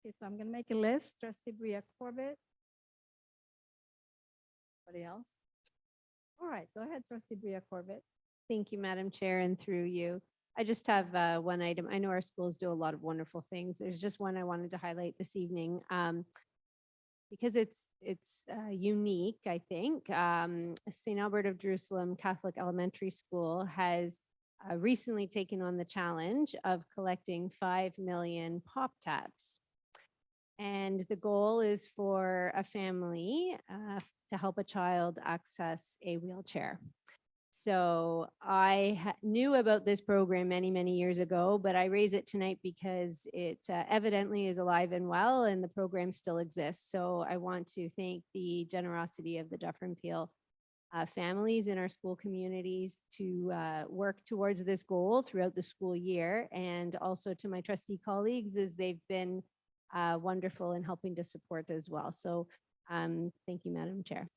S1: Okay, so I'm going to make a list. Trustee Bria Corbett. Anybody else? All right, go ahead, Trustee Bria Corbett.
S13: Thank you, Madam Chair, and through you. I just have one item. I know our schools do a lot of wonderful things. There's just one I wanted to highlight this evening because it's unique, I think. St. Albert of Jerusalem Catholic Elementary School has recently taken on the challenge of collecting 5 million pop tabs. And the goal is for a family to help a child access a wheelchair. So I knew about this program many, many years ago, but I raise it tonight because it evidently is alive and well, and the program still exists. So I want to thank the generosity of the Dufferin Peel families in our school communities to work towards this goal throughout the school year, and also to my trustee colleagues as they've been wonderful in helping to support as well. So thank you, Madam Chair.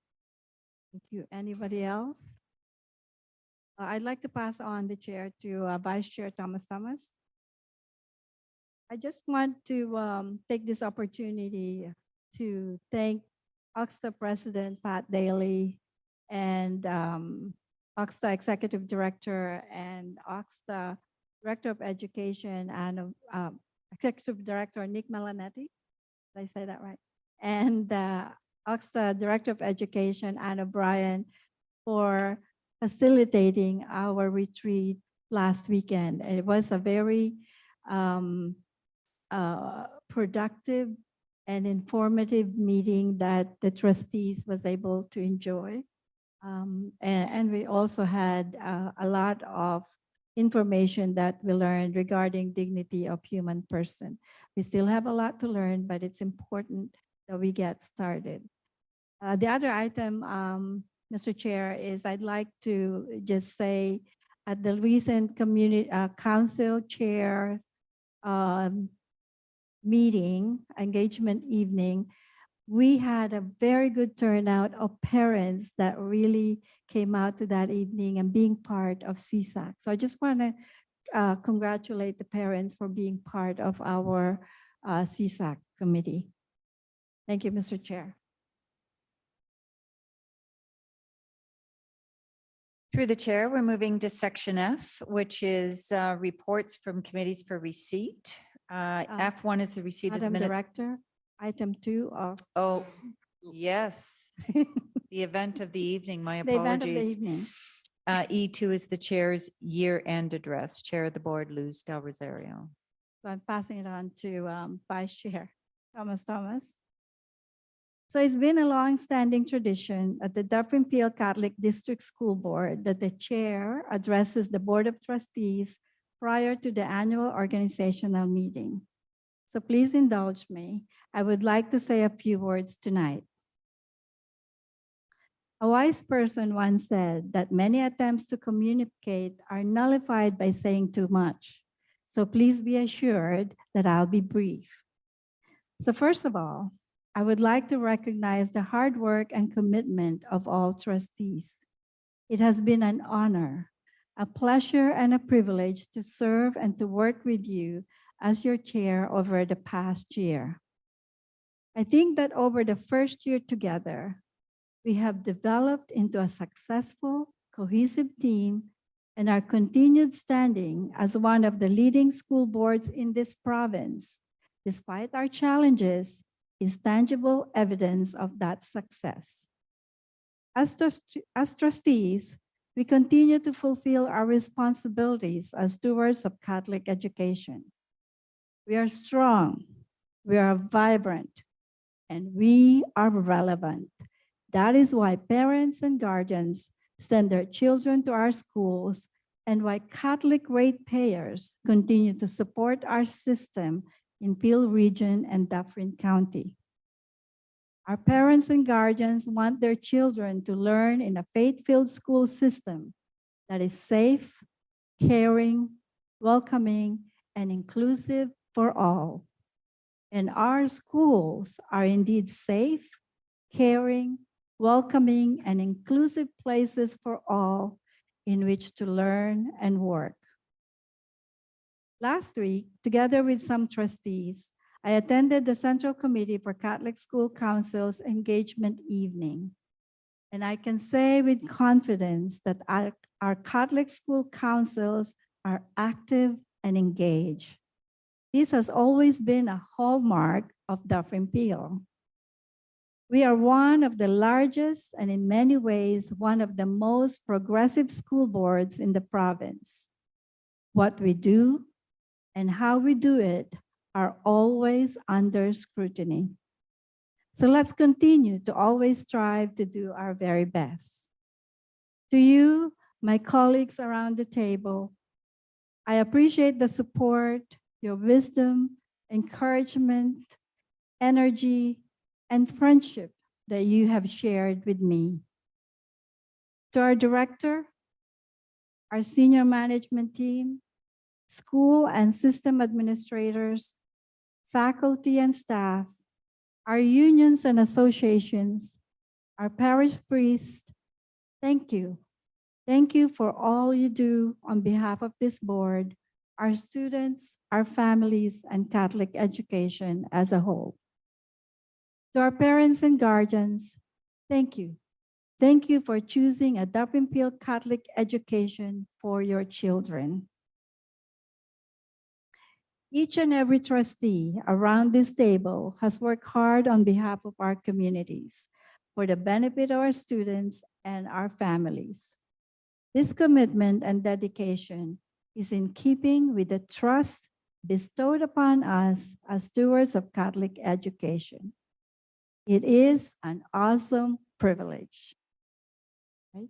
S1: Thank you. Anybody else? I'd like to pass on the chair to Vice Chair Thomas Thomas. I just want to take this opportunity to thank OXTA President Pat Daly and OXTA Executive Director and OXTA Director of Education and Executive Director Nick Melanetti. Did I say that right? And OXTA Director of Education Anna Bryan for facilitating our retreat last weekend. It was a very productive and informative meeting that the trustees was able to enjoy. And we also had a lot of information that we learned regarding dignity of human person. We still have a lot to learn, but it's important that we get started. The other item, Mr. Chair, is I'd like to just say at the recent community council chair meeting, engagement evening, we had a very good turnout of parents that really came out to that evening and being part of CSAC. So I just want to congratulate the parents for being part of our CSAC committee. Thank you, Mr. Chair.
S5: Through the chair, we're moving to section F, which is reports from committees for receipt. F1 is the receipt of
S1: Madam
S5: minutes.
S1: Director, item 2 of
S5: Oh, yes, the event of the evening, my
S1: the event of the
S5: apologies.
S1: evening.
S5: E2 is the chair's year-end address. Chair of the board, Luz Del Rosario.
S1: So I'm passing it on to Vice Chair Thomas. So it's been a long-standing tradition at the Dufferin Peel Catholic District School Board that the chair addresses the Board of Trustees prior to the annual organizational meeting. So please indulge me. I would like to say a few words tonight. A wise person once said that many attempts to communicate are nullified by saying too much. So please be assured that I'll be brief. So first of all, I would like to recognize the hard work and commitment of all trustees. It has been an honor, a pleasure, and a privilege to serve and to work with you as your chair over the past year. I think that over the first year together, we have developed into a successful, cohesive team, and our continued standing as one of the leading school boards in this province, despite our challenges, is tangible evidence of that success. As trustees, we continue to fulfill our responsibilities as stewards of Catholic education. We are strong, we are vibrant, and we are relevant. That is why parents and guardians send their children to our schools and why Catholic ratepayers continue to support our system in Peel Region and Dufferin County. Our parents and guardians want their children to learn in a faith-filled school system that is safe, caring, welcoming, and inclusive for all. And our schools are indeed safe, caring, welcoming, and inclusive places for all in which to learn and work. Last week, together with some trustees, I attended the Central Committee for Catholic School Council's engagement evening. And I can say with confidence that our Catholic school councils are active and engaged. This has always been a hallmark of Dufferin Peel. We are one of the largest and in many ways, one of the most progressive school boards in the province. What we do and how we do it are always under scrutiny. So let's continue to always strive to do our very best. To you, my colleagues around the table, I appreciate the support, your wisdom, encouragement, energy, and friendship that you have shared with me. To our director, our senior management team, school and system administrators, faculty and staff, our unions and associations, our parish priests, thank you. Thank you for all you do on behalf of this board, our students, our families, and Catholic education as a whole. To our parents and guardians, thank you. Thank you for choosing a Dufferin Peel Catholic education for your children. Each and every trustee around this table has worked hard on behalf of our communities for the benefit of our students and our families. This commitment and dedication is in keeping with the trust bestowed upon us as stewards of Catholic education. It is an awesome privilege. Right?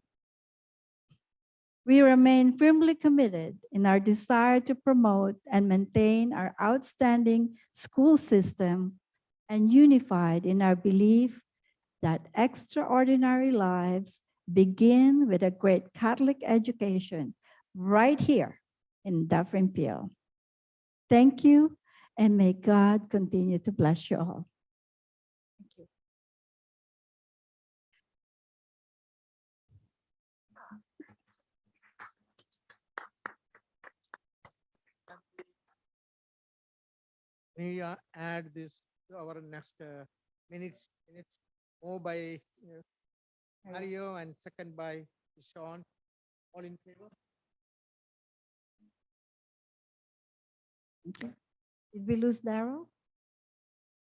S1: We remain firmly committed in our desire to promote and maintain our outstanding school system and unified in our belief that extraordinary lives begin with a great Catholic education right here in Dufferin Peel. Thank you, and may God continue to bless you all. Thank you.
S14: we add this to our next minutes moved by Mario and second by Sean. All in favor?
S1: Okay. Did we lose Daryl?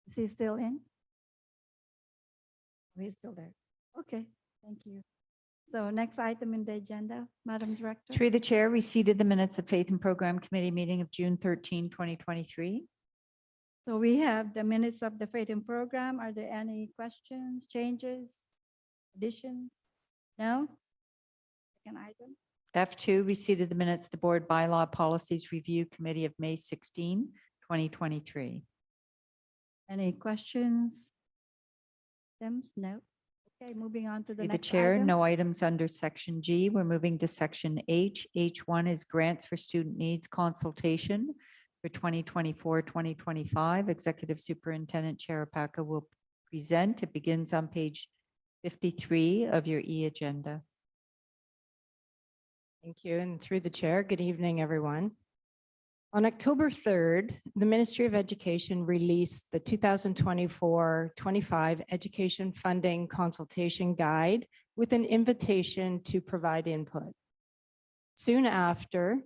S1: Is he still in? Oh, he's still there. Okay, thank you. So next item in the agenda, Madam Director.
S5: Through the chair, received the minutes of Faith and Program Committee meeting of June 13, 2023.
S1: So we have the minutes of the Faith and Program. Are there any questions, changes, additions? No? Second item.
S5: F2, received the minutes of the Board Bylaw Policies Review Committee of May 16, 2023.
S1: Any questions? Items? No. Okay, moving on to the
S5: Through the
S1: next
S5: chair,
S1: item.
S5: no items under section G. We're moving to section H. H1 is grants for student needs consultation for 2024-2025. Executive Superintendent Charapaka will present. It begins on page 53 of your e-agenda.
S15: Thank you. And through the chair, good evening, everyone. On October 3rd, the Ministry of Education released the 2024-25 Education Funding Consultation Guide with an invitation to provide input. Soon after,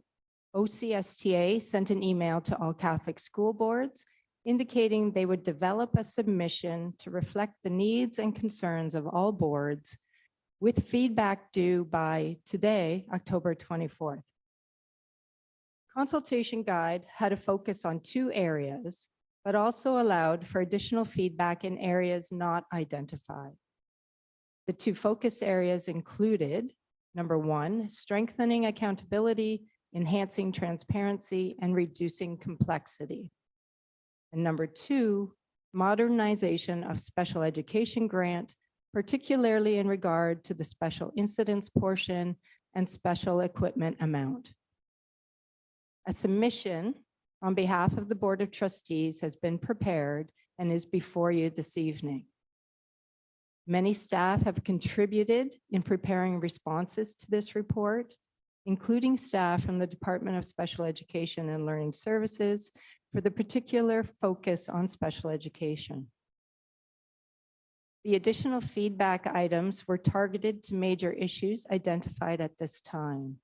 S15: OCSTA sent an email to all Catholic school boards indicating they would develop a submission to reflect the needs and concerns of all boards with feedback due by today, October 24th. Consultation guide had a focus on 2 areas, but also allowed for additional feedback in areas not identified. The 2 focus areas included, number 1, strengthening accountability, enhancing transparency, and reducing complexity. And number 2, modernization of special education grant, particularly in regard to the special incidents portion and special equipment amount. A submission on behalf of the Board of Trustees has been prepared and is before you this evening. Many staff have contributed in preparing responses to this report, including staff from the Department of Special Education and Learning Services for the particular focus on special education. The additional feedback items were targeted to major issues identified at this time.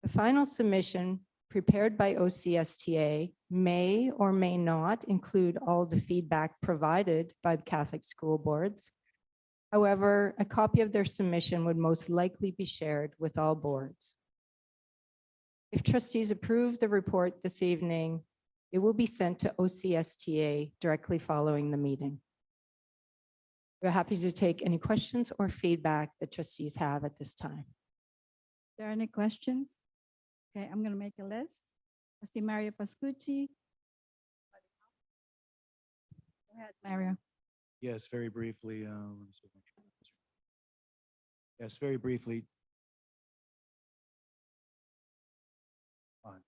S15: The final submission prepared by OCSTA may or may not include all the feedback provided by the Catholic school boards. However, a copy of their submission would most likely be shared with all boards. If trustees approve the report this evening, it will be sent to OCSTA directly following the meeting. We're happy to take any questions or feedback that trustees have at this time.
S1: Are there any questions? Okay, I'm going to make a list. Trustee Mario Pascucci. Go ahead, Mario.
S16: Yes, very briefly. Let me see if I can- Yes, very briefly. Fine.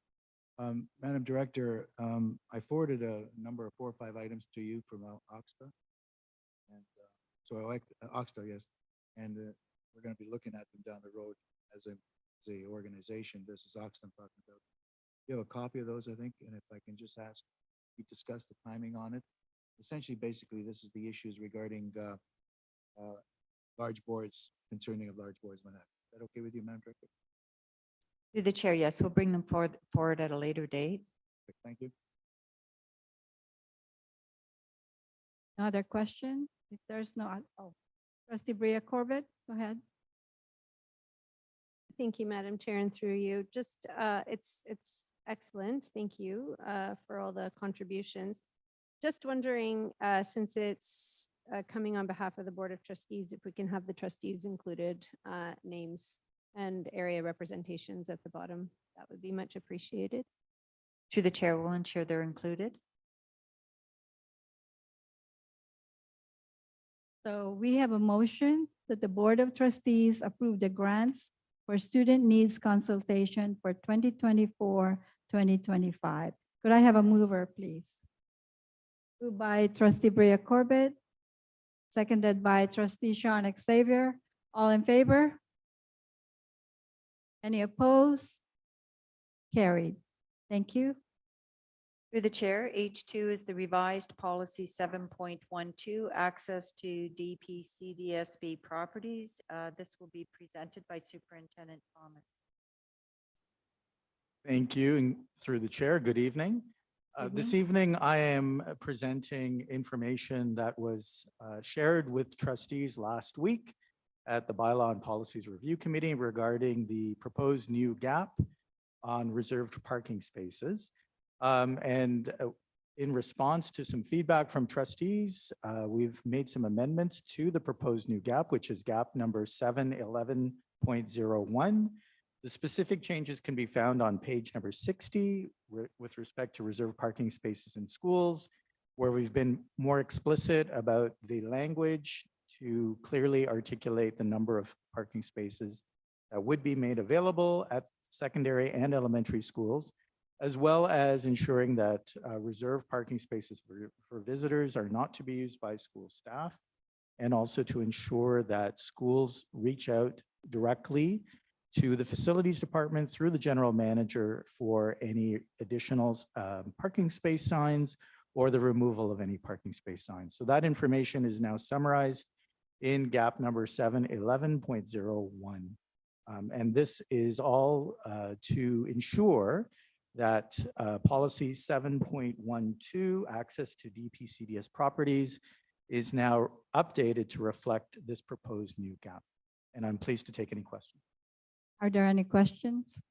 S16: Madam Director, I forwarded a number of 4 or 5 items to you from Oxta. And so I like Oxta, yes. And we're going to be looking at them down the road as a organization. This is Oxta I'm talking about. You have a copy of those, I think, and if I can just ask, we discuss the timing on it. Essentially, basically, this is the issues regarding large boards, concerning of large boards. Is that okay with you, Madam Director?
S5: Through the chair, yes, we'll bring them forward at a later date.
S16: Thank you.
S1: No other question? If there's no, Trustee Bria Corbett, go ahead.
S13: Thank you, Madam Chair, and through you. Just, it's excellent. Thank you for all the contributions. Just wondering, since it's coming on behalf of the Board of Trustees, if we can have the trustees included, names and area representations at the bottom, that would be much appreciated.
S5: Through the chair, we'll ensure they're included.
S1: So we have a motion that the Board of Trustees approve the grants for student needs consultation for 2024-2025. Could I have a mover, please? Moved by Trustee Bria Corbett, seconded by Trustee Sean Xavier. All in favor? Any opposed? Carried. Thank you.
S5: Through the chair, H2 is the revised policy 7.12, access to DPCDSB properties. This will be presented by Superintendent Thomas.
S17: Thank you, and through the chair, good evening. This evening, I am presenting information that was shared with trustees last week at the Bylaw and Policies Review Committee regarding the proposed new gap on reserved parking spaces. In response to some feedback from trustees, we've made some amendments to the proposed new gap, which is gap number 711.01. The specific changes can be found on page number 60 with respect to reserved parking spaces in schools, where we've been more explicit about the language to clearly articulate the number of parking spaces that would be made available at secondary and elementary schools, as well as ensuring that reserved parking spaces for visitors are not to be used by school staff, and also to ensure that schools reach out directly to the facilities department through the general manager for any additional parking space signs or the removal of any parking space signs. So that information is now summarized in gap number 711.01. And this is all to ensure that policy 7.12, access to DPCDS properties, is now updated to reflect this proposed new gap. And I'm pleased to take any questions.
S1: Are there any questions?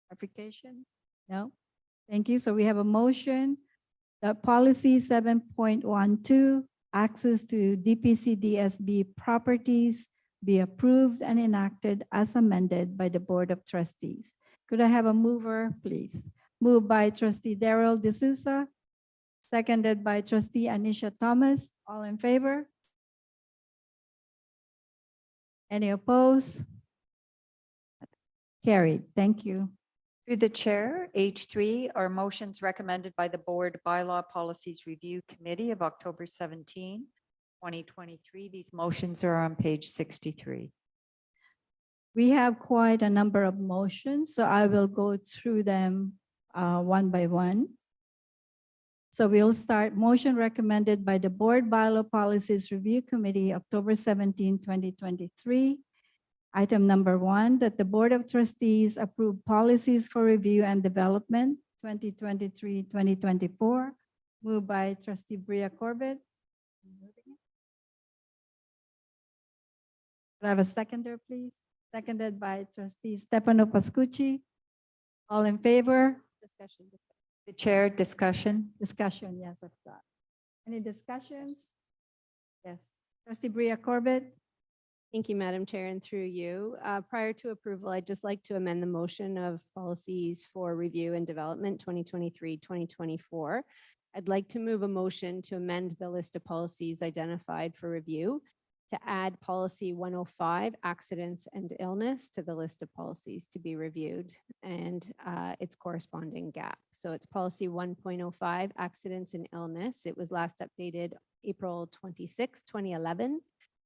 S1: Clarification? No? Thank you. So we have a motion that policy 7.12, access to DPCDSB properties, be approved and enacted as amended by the Board of Trustees. Could I have a mover, please? Moved by Trustee Daryl D'Souza, seconded by Trustee Anisha Thomas. All in favor? Any opposed? Carried. Thank you.
S5: Through the chair, H3 are motions recommended by the Board Bylaw Policies Review Committee of October 17, 2023. These motions are on page 63.
S1: We have quite a number of motions, so I will go through them one by one. So we'll start motion recommended by the Board Bylaw Policies Review Committee, October 17, 2023. Item number 1, that the Board of Trustees approve policies for review and development 2023-2024. Moved by Trustee Bria Corbett. Could I have a seconder, please? Seconded by Trustee Stefano Pascucci. All in favor?
S13: Discussion.
S5: The chair, discussion.
S1: Discussion, yes, I've got. Any discussions? Yes. Trustee Bria Corbett.
S13: Thank you, Madam Chair, and through you. Prior to approval, I'd just like to amend the motion of policies for review and development 2023-2024. I'd like to move a motion to amend the list of policies identified for review to add policy 105, accidents and illness, to the list of policies to be reviewed and its corresponding gap. So it's policy 1.05, accidents and illness. It was last updated April 26, 2011.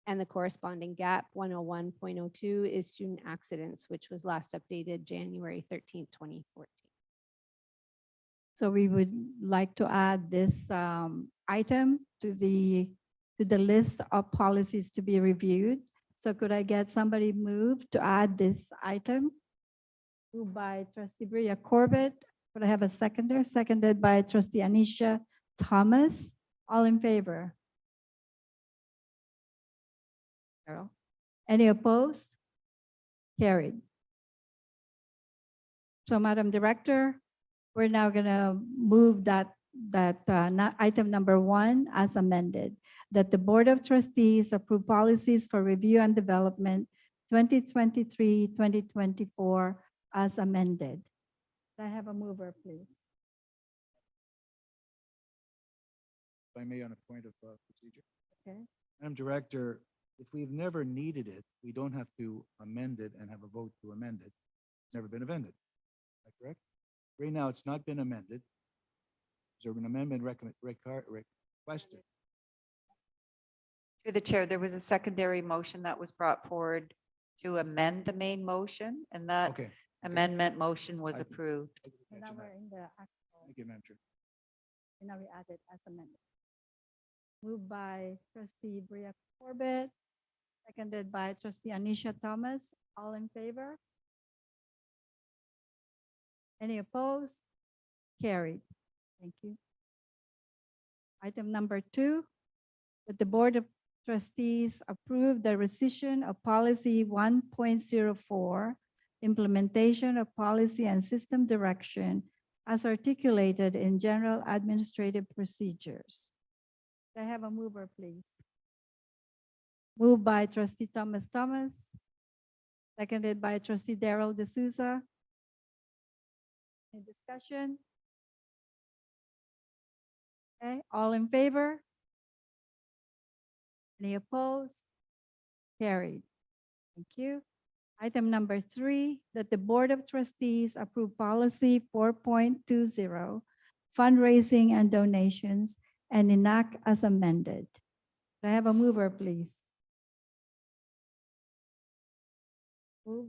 S13: And the corresponding gap 101.02 is student accidents, which was last updated January 13, 2014.
S1: So we would like to add this item to the list of policies to be reviewed. So could I get somebody moved to add this item? Moved by Trustee Bria Corbett. Could I have a seconder? Seconded by Trustee Anisha Thomas. All in favor? Any opposed? Carried. So Madam Director, we're now gonna move that item number 1 as amended, that the Board of Trustees approve policies for review and development 2023-2024 as amended. Could I have a mover, please?
S16: If I may, on a point of procedure.
S1: Okay.
S16: Madam Director, if we've never needed it, we don't have to amend it and have a vote to amend it. It's never been amended. Is that correct? Right now, it's not been amended. Is there an amendment requested?
S5: Through the chair, there was a secondary motion that was brought forward to amend the main motion, and that
S16: Okay.
S5: amendment motion was
S16: I-
S5: approved.
S1: now
S16: mention
S1: we're
S16: that.
S1: in the actual,
S16: Thank you, Madam Chair.
S1: now we added as amended. Moved by trustee Bria Corbett, seconded by trustee Anisha Thomas. All in favor? Any opposed? Carried. Thank you. Item number 2, that the Board of Trustees approve the rescission of policy 1.04, implementation of policy and system direction as articulated in general administrative procedures. Can I have a mover, please? Moved by trustee Thomas, seconded by trustee Darrell D'Souza. Any discussion? Okay, all in favor? Any opposed? Carried. Thank you. Item number 3, that the Board of Trustees approve policy 4.20, fundraising and donations, and enact as amended. Can I have a mover, please? Move.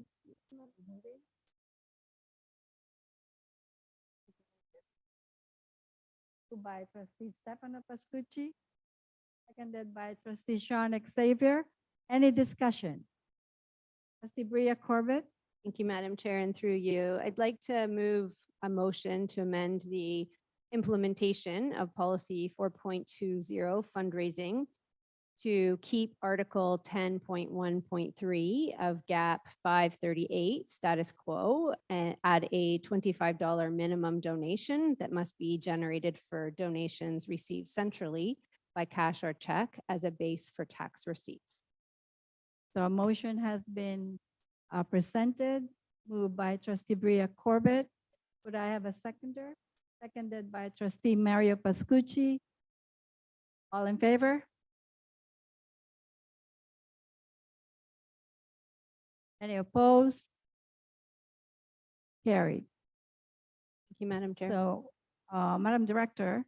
S1: Moved by trustee Stefano Pascucci, seconded by trustee Sean Xavier. Any discussion? Trustee Bria Corbett?
S13: Thank you, Madam Chair, and through you, I'd like to move a motion to amend the implementation of policy 4.20 fundraising to keep Article 10.1.3 of GAP 538 status quo and add a $25 minimum donation that must be generated for donations received centrally by cash or check as a base for tax receipts.
S1: So a motion has been presented, moved by trustee Bria Corbett. Would I have a seconder? Seconded by trustee Mario Pascucci. All in favor? Any opposed? Carried.
S13: Thank you, Madam Chair.
S1: So, Madam Director,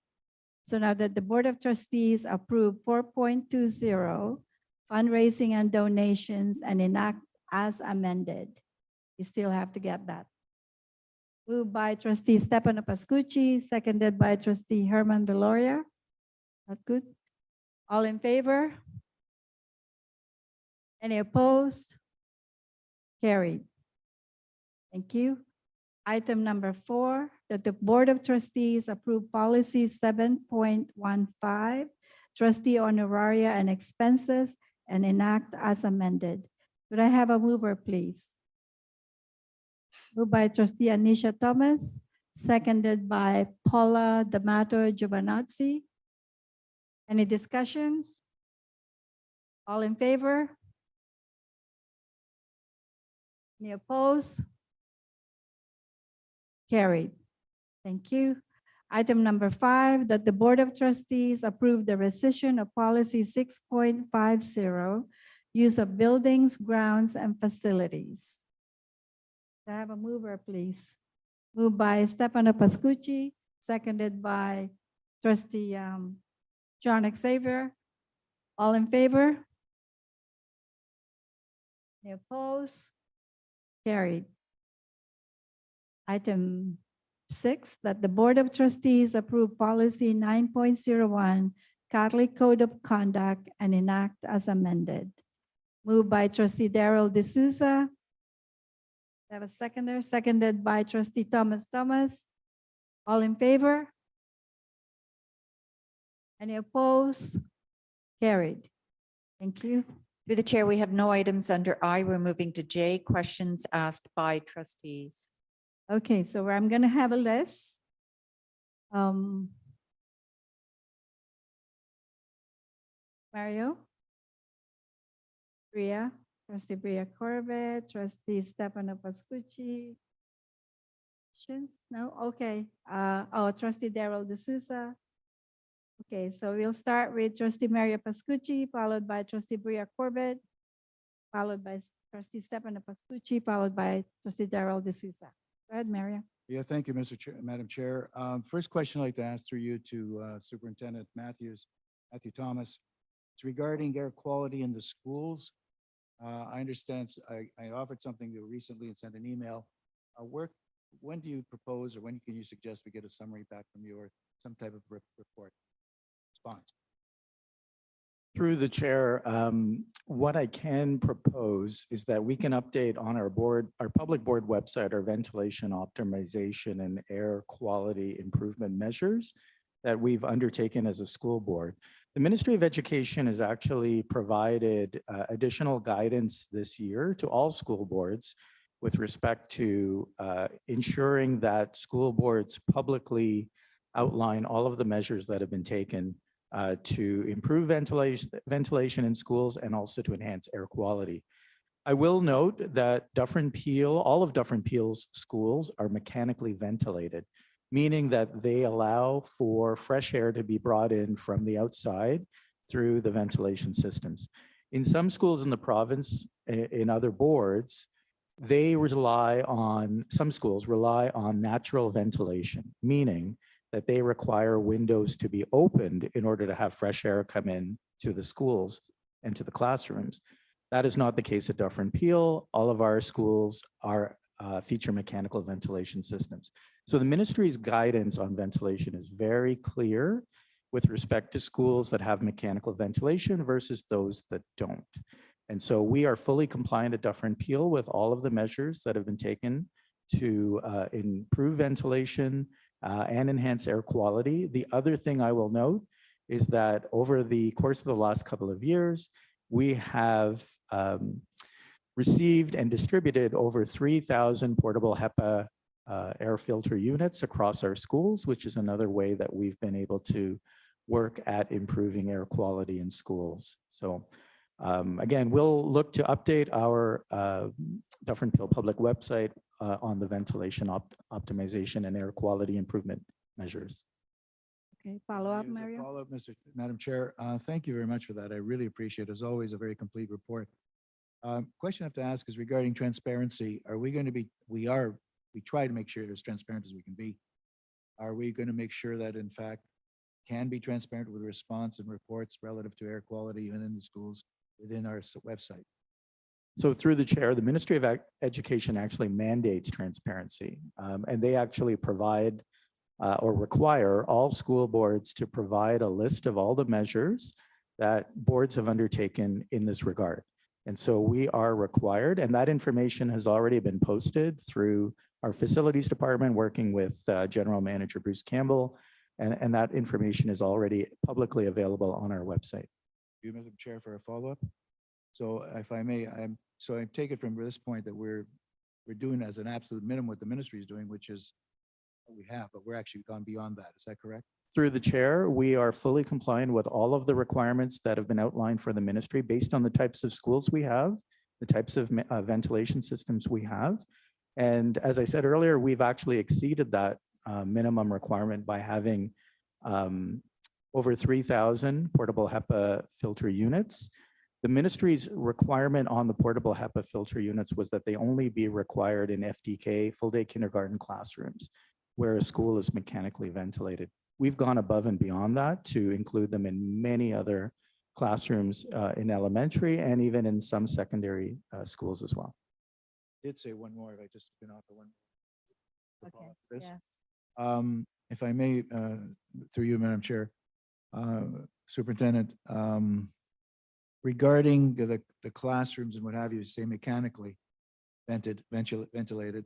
S1: so now that the Board of Trustees approved 4.20, fundraising and donations, and enact as amended. You still have to get that. Moved by trustee Stefano Pascucci, seconded by trustee Herman Deloria. Not good. All in favor? Any opposed? Carried. Thank you. Item number 4, that the Board of Trustees approve policy 7.15, trustee honoraria and expenses, and enact as amended. Could I have a mover, please? Moved by trustee Anisha Thomas, seconded by Paula D'Amato Giovanazzi. Any discussions? All in favor? Any opposed? Carried. Thank you. Item number 5, that the Board of Trustees approve the rescission of policy 6.50, use of buildings, grounds, and facilities. Can I have a mover, please? Moved by Stefano Pascucci, seconded by trustee John Xavier. All in favor? Any opposed? Carried. Item 6, that the Board of Trustees approve policy 9.01, Catholic Code of Conduct, and enact as amended. Moved by trustee Darrell D'Souza. I have a seconder, seconded by trustee Thomas. All in favor? Any opposed? Carried. Thank you.
S5: Through the chair, we have no items under I. We're moving to J, questions asked by trustees.
S1: Okay, so I'm gonna have a list. Mario? Bria, trustee Bria Corbett, trustee Stefano Pascucci. Questions? No? Okay. Trustee Darrell D'Souza. Okay, so we'll start with trustee Mario Pascucci, followed by trustee Bria Corbett, followed by trustee Stefano Pascucci, followed by trustee Darrell D'Souza. Go ahead, Mario.
S16: Yeah, thank you, Madam Chair. First question I'd like to ask through you to Superintendent Matthew Thomas. It's regarding air quality in the schools. I understand, I offered something to you recently and sent an email. Where when do you propose, or when can you suggest we get a summary back from you or some type of report response?
S17: Through the chair, what I can propose is that we can update on our board, our public board website, our ventilation optimization and air quality improvement measures that we've undertaken as a school board. The Ministry of Education has actually provided additional guidance this year to all school boards with respect to ensuring that school boards publicly outline all of the measures that have been taken to improve ventilation in schools and also to enhance air quality. I will note that Dufferin Peel, all of Dufferin Peel's schools are mechanically ventilated, meaning that they allow for fresh air to be brought in from the outside through the ventilation systems. In some schools in the province, in other boards, some schools rely on natural ventilation, meaning that they require windows to be opened in order to have fresh air come in to the schools and to the classrooms. That is not the case at Dufferin Peel. All of our schools are feature mechanical ventilation systems. So the ministry's guidance on ventilation is very clear with respect to schools that have mechanical ventilation versus those that don't. And so we are fully compliant at Dufferin Peel with all of the measures that have been taken to improve ventilation and enhance air quality. The other thing I will note is that over the course of the last couple of years, we have received and distributed over 3,000 portable HEPA air filter units across our schools, which is another way that we've been able to work at improving air quality in schools. So again, we'll look to update our Dufferin Peel public website on the ventilation optimization and air quality improvement measures.
S1: Okay, follow up,
S16: As a
S1: Mario.
S16: follow-up, Madam Chair, thank you very much for that. I really appreciate it. As always, a very complete report. Question I have to ask is regarding transparency. Are we going to be, we try to make sure as transparent as we can be. Are we going to make sure that in fact can be transparent with response and reports relative to air quality even in the schools within our website?
S17: So through the chair, the Ministry of Education actually mandates transparency, and they actually provide or require all school boards to provide a list of all the measures that boards have undertaken in this regard. And so we are required, and that information has already been posted through our facilities department working with General Manager Bruce Campbell, and that information is already publicly available on our website.
S16: You, Madam Chair, for a follow-up. So if I may, I take it from this point that we're doing as an absolute minimum what the ministry is doing, which is what we have, but we're actually gone beyond that. Is that correct?
S17: Through the chair, we are fully compliant with all of the requirements that have been outlined for the ministry based on the types of schools we have, the types of ventilation systems we have. And as I said earlier, we've actually exceeded that minimum requirement by having over 3,000 portable HEPA filter units. The ministry's requirement on the portable HEPA filter units was that they only be required in FDK, full day kindergarten classrooms, where a school is mechanically ventilated. We've gone above and beyond that to include them in many other classrooms in elementary and even in some secondary schools as well.
S16: I did say one more, if I just can offer one.
S1: Okay,
S16: This.
S1: yes.
S16: If I may, through you, Madam Chair, Superintendent, regarding the classrooms and what have you, say mechanically ventilated,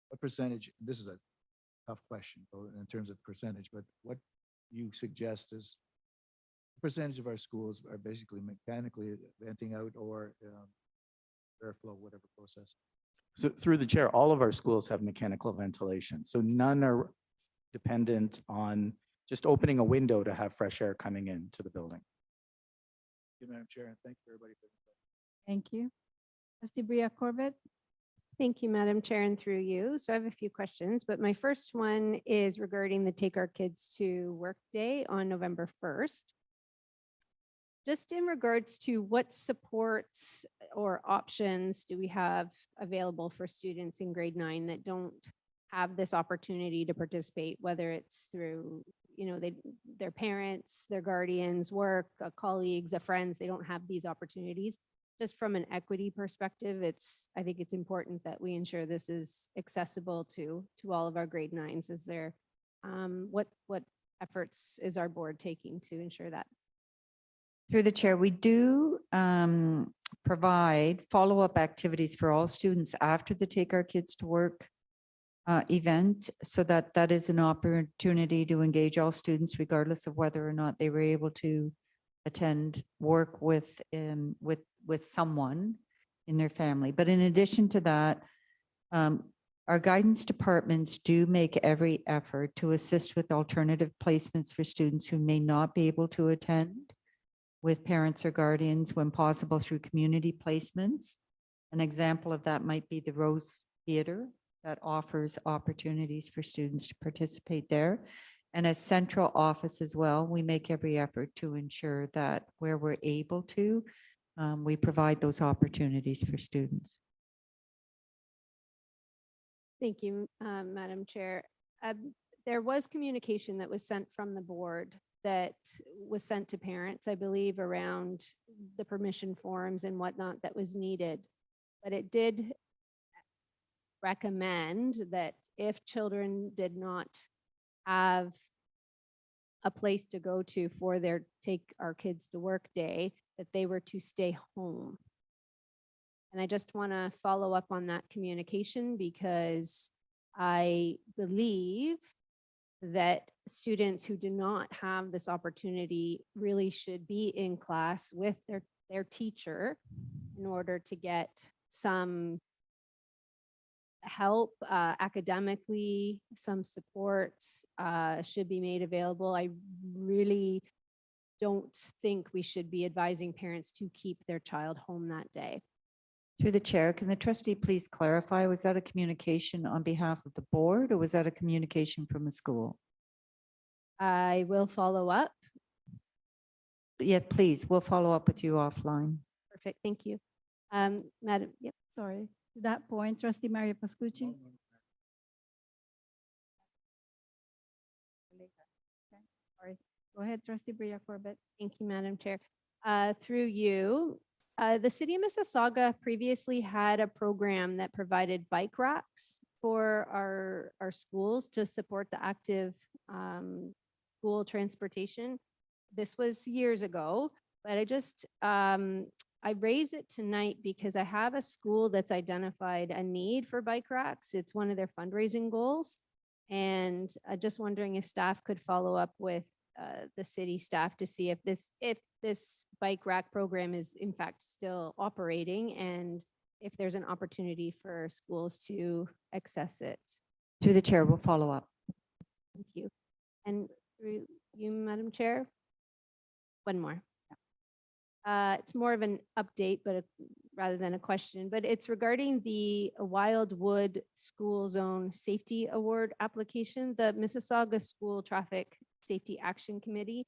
S16: what percentage, this is a tough question in terms of percentage, but what you suggest is percentage of our schools are basically mechanically venting out or airflow, whatever process?
S17: So through the chair, all of our schools have mechanical ventilation. So none are dependent on just opening a window to have fresh air coming into the building.
S16: Thank you, Madam Chair, and thank you, everybody.
S1: Thank you. Trustee Bria Corbett.
S13: Thank you, Madam Chair, and through you. So I have a few questions, but my first one is regarding the Take Our Kids to Work Day on November 1st. Just in regards to what supports or options do we have available for students in grade 9 that don't have this opportunity to participate, whether it's through, their parents, their guardians, work, colleagues, friends, they don't have these opportunities. just from an equity perspective, I think it's important that we ensure this is accessible to all of our grade nines. Is there, what efforts is our board taking to ensure that?
S5: Through the chair, we do provide follow-up activities for all students after the Take Our Kids to Work event, so that is an opportunity to engage all students regardless of whether or not they were able to attend work with someone in their family. But in addition to that, our guidance departments do make every effort to assist with alternative placements for students who may not be able to attend with parents or guardians when possible through community placements. An example of that might be the Rose Theater that offers opportunities for students to participate there. And as central office as well, we make every effort to ensure that where we're able to, we provide those opportunities for students.
S13: Thank you, Madam Chair. There was communication that was sent from the board that was sent to parents, I believe, around the permission forms and whatnot that was needed. But it did recommend that if children did not have a place to go to for their Take Our Kids to Work day, that they were to stay home. And I just want to follow up on that communication because I believe that students who do not have this opportunity really should be in class with their teacher in order to get some help academically, some supports should be made available. I really don't think we should be advising parents to keep their child home that day.
S5: Through the chair, can the trustee please clarify, was that a communication on behalf of the board or was that a communication from the school?
S13: I will follow up.
S5: Yeah, please, we'll follow up with you offline.
S13: Perfect, thank you. Madam, yep,
S1: Sorry, to that point, Trustee Maria Pascucci. Sorry, go ahead, Trustee Bria Corbett.
S13: Thank you, Madam Chair. Through you, the city of Mississauga previously had a program that provided bike racks for our schools to support the active school transportation. This was years ago, but I raise it tonight because I have a school that's identified a need for bike racks. It's one of their fundraising goals. And just wondering if staff could follow up with the city staff to see if this bike rack program is in fact still operating and if there's an opportunity for schools to access it.
S5: Through the chair, we'll follow up.
S13: Thank you. And through you, Madam Chair, one more. It's more of an update, but rather than a question, but it's regarding the Wildwood School Zone Safety Award application. The Mississauga School Traffic Safety Action Committee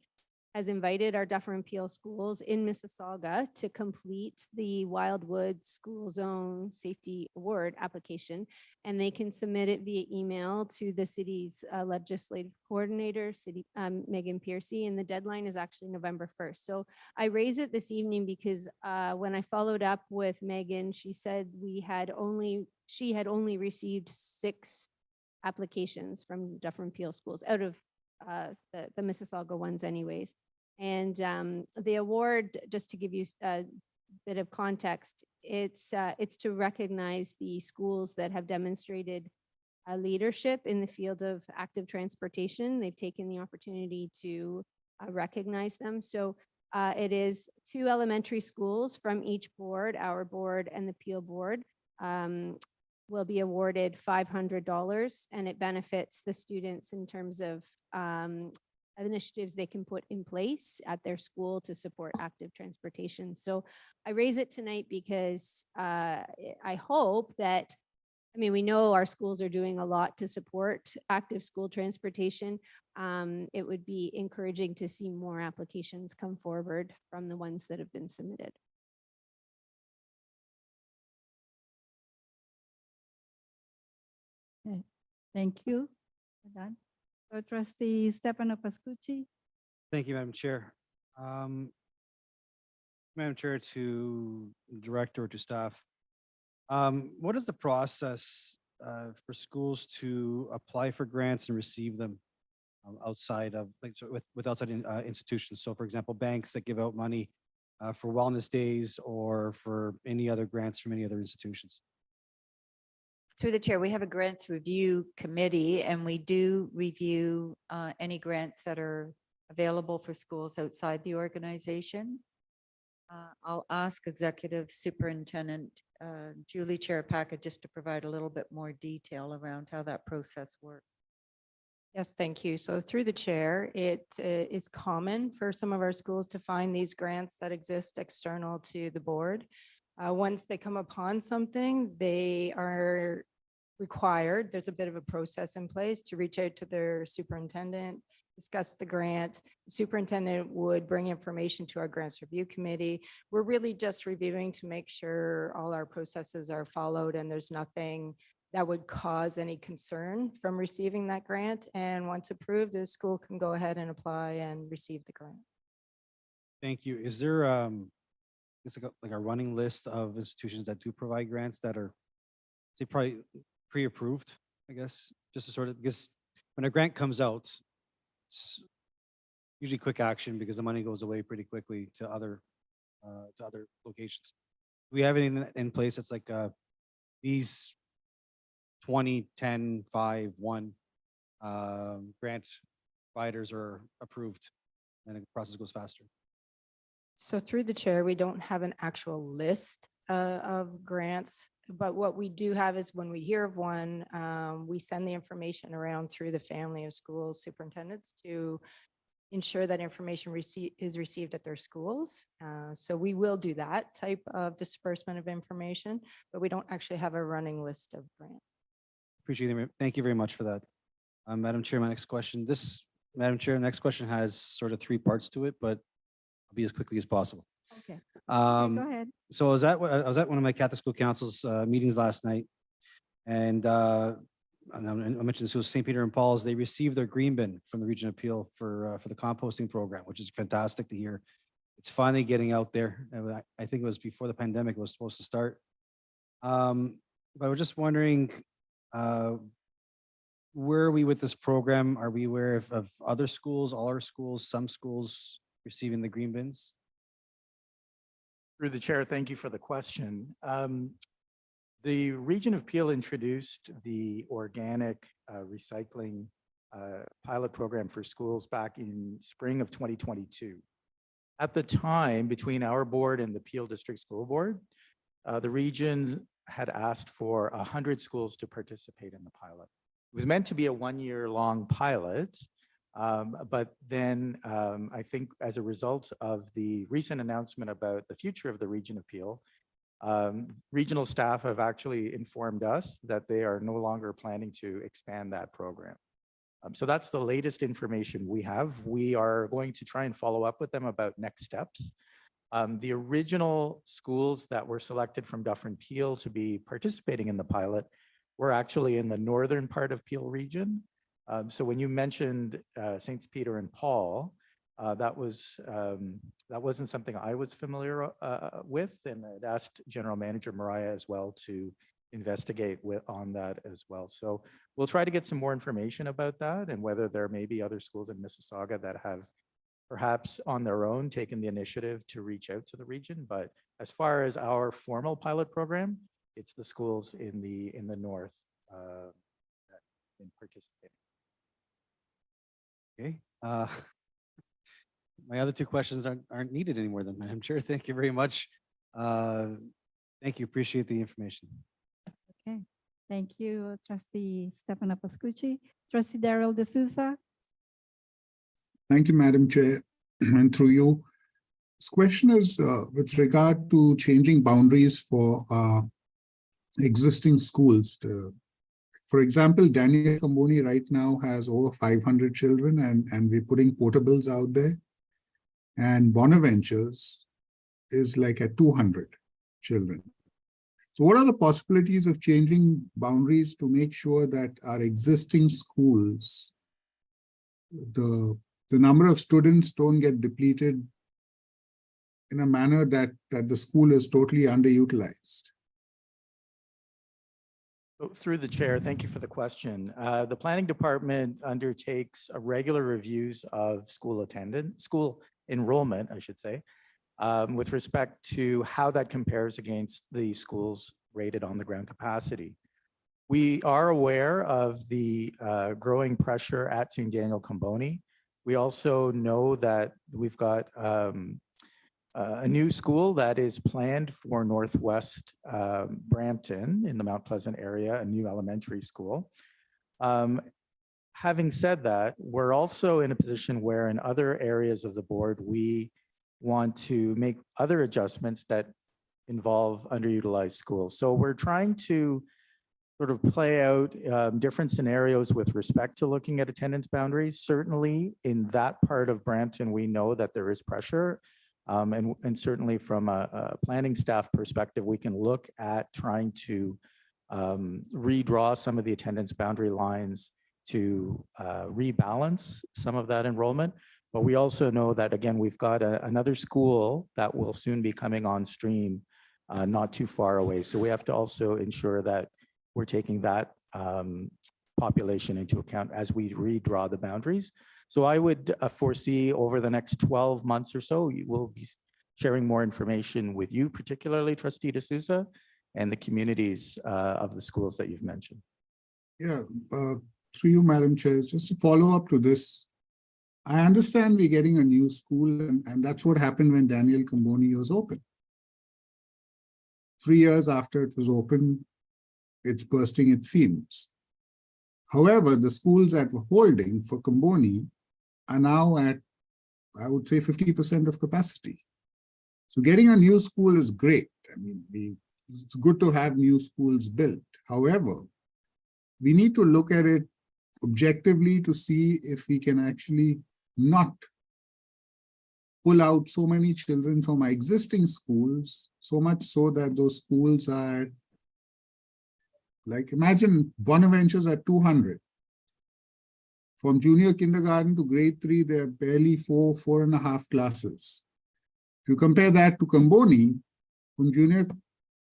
S13: has invited our Dufferin and Peel schools in Mississauga to complete the Wildwood School Zone Safety Award application, and they can submit it via email to the city's legislative coordinator, Megan Piercy, and the deadline is actually November 1st. So I raise it this evening because when I followed up with Megan, she said she had only received 6 applications from Dufferin and Peel schools out of the Mississauga ones anyways. And the award, just to give you a bit of context, it's to recognize the schools that have demonstrated leadership in the field of active transportation. They've taken the opportunity to recognize them. So it is 2 elementary schools from each board, our board and the Peel board, will be awarded $500, and it benefits the students in terms of initiatives they can put in place at their school to support active transportation. So I raise it tonight because I hope that, I mean, we know our schools are doing a lot to support active school transportation. It would be encouraging to see more applications come forward from the ones that have been submitted.
S1: Okay, thank you. We're done. So Trustee Stefano Pascucci.
S4: Thank you, Madam Chair. Madam Chair, to director or to staff. What is the process for schools to apply for grants and receive them outside of, like, so with outside institutions? So for example, banks that give out money for wellness days or for any other grants from any other institutions.
S5: Through the chair, we have a grants review committee, and we do review any grants that are available for schools outside the organization. I'll ask Executive Superintendent Julie Cherapaka just to provide a little bit more detail around how that process works.
S15: Yes, thank you. So through the chair, it is common for some of our schools to find these grants that exist external to the board. Once they come upon something, they are required, there's a bit of a process in place to reach out to their superintendent, discuss the grant. The superintendent would bring information to our grants review committee. We're really just reviewing to make sure all our processes are followed and there's nothing that would cause any concern from receiving that grant. And once approved, the school can go ahead and apply and receive the grant.
S4: Thank you. Is there it's like a running list of institutions that do provide grants that are, say, probably pre-approved, I guess, just to sort of, because when a grant comes out, it's usually quick action because the money goes away pretty quickly to other locations. Do we have anything in place that's like these 20, 10, 5, 1 grant providers are approved and the process goes faster?
S15: So through the chair, we don't have an actual list of grants, but what we do have is when we hear of one, we send the information around through the family of school superintendents to ensure that information is received at their schools. So we will do that type of disbursement of information, but we don't actually have a running list of grants.
S4: Appreciate it. Thank you very much for that. Madam Chair, my next question, Madam Chair, next question has sort of 3 parts to it, but I'll be as quickly as possible.
S1: Okay.
S4: Go
S1: ahead.
S4: So I was at one of my Catholic School Council's meetings last night, and I mentioned this was St. Peter and Paul's. They received their green bin from the Region of Peel for the composting program, which is fantastic to hear. It's finally getting out there. I think it was before the pandemic was supposed to start. But I was just wondering, where are we with this program? Are we aware of other schools, all our schools, some schools receiving the green bins?
S17: Through the chair, thank you for the question. The Region of Peel introduced the organic recycling pilot program for schools back in spring of 2022. At the time, between our board and the Peel District School Board, the region had asked for 100 schools to participate in the pilot. It was meant to be a 1-year-long pilot, but then I think as a result of the recent announcement about the future of the Region of Peel, regional staff have actually informed us that they are no longer planning to expand that program. So that's the latest information we have. We are going to try and follow up with them about next steps. The original schools that were selected from Dufferin Peel to be participating in the pilot were actually in the northern part of Peel region. So when you mentioned St. Peter and Paul, that wasn't something I was familiar with, and I'd asked General Manager Mariah as well to investigate on that as well. So we'll try to get some more information about that and whether there may be other schools in Mississauga that have perhaps on their own taken the initiative to reach out to the region. But as far as our formal pilot program, it's the schools in the north that have been participating.
S4: Okay. My other 2 questions aren't needed anymore then, Madam Chair. Thank you very much. Thank you. Appreciate the information.
S1: Okay. Thank you, Trustee Stefano Pascucci. Trustee Daryl D'Souza.
S18: Thank you, Madam Chair, and through you. This question is with regard to changing boundaries for existing schools. For example, Daniel Kamboni right now has over 500 children and we're putting portables out there. And Bonaventures is like at 200 children. So what are the possibilities of changing boundaries to make sure that our existing schools, the number of students don't get depleted in a manner that the school is totally underutilized?
S17: Through the chair, thank you for the question. The planning department undertakes regular reviews of school attendance, school enrollment, I should say, with respect to how that compares against the schools rated on the ground capacity. We are aware of the growing pressure at St. Daniel Comboni. We also know that we've got a new school that is planned for Northwest Brampton in the Mount Pleasant area, a new elementary school. Having said that, we're also in a position where in other areas of the board, we want to make other adjustments that involve underutilized schools. So we're trying to sort of play out different scenarios with respect to looking at attendance boundaries. Certainly in that part of Brampton, we know that there is pressure. And certainly from a planning staff perspective, we can look at trying to redraw some of the attendance boundary lines to rebalance some of that enrollment. But we also know that, again, we've got another school that will soon be coming on stream not too far away. So we have to also ensure that we're taking that population into account as we redraw the boundaries. So I would foresee over the next 12 months or so, we'll be sharing more information with you, particularly Trustee D'Souza, and the communities of the schools that you've mentioned.
S18: Yeah, through you, Madam Chair, just to follow up to this, I understand we're getting a new school, and that's what happened when Daniel Comboni was open. 3 years after it was open, it's bursting its seams. However, the schools that were holding for Comboni are now at, I would say, 50% of capacity. So getting a new school is great. I mean, it's good to have new schools built. However, we need to look at it objectively to see if we can actually not pull out so many children from our existing schools, so much so that those schools are, like, imagine Bonaventure's at 200. From junior kindergarten to grade 3, there are barely 4.5 classes. If you compare that to Comboni, from junior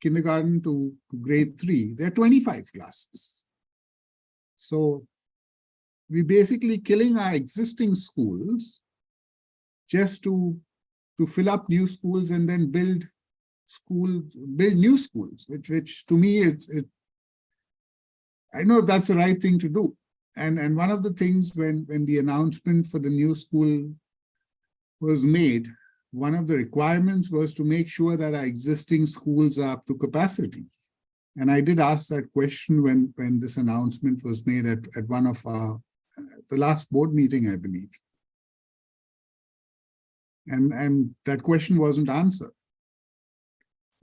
S18: kindergarten to grade 3, there are 25 classes. So we're basically killing our existing schools just to fill up new schools and then build new schools, which to me, I know that's the right thing to do. And one of the things when the announcement for the new school was made, one of the requirements was to make sure that our existing schools are up to capacity. And I did ask that question when this announcement was made at one of the last board meeting, I believe. And that question wasn't answered.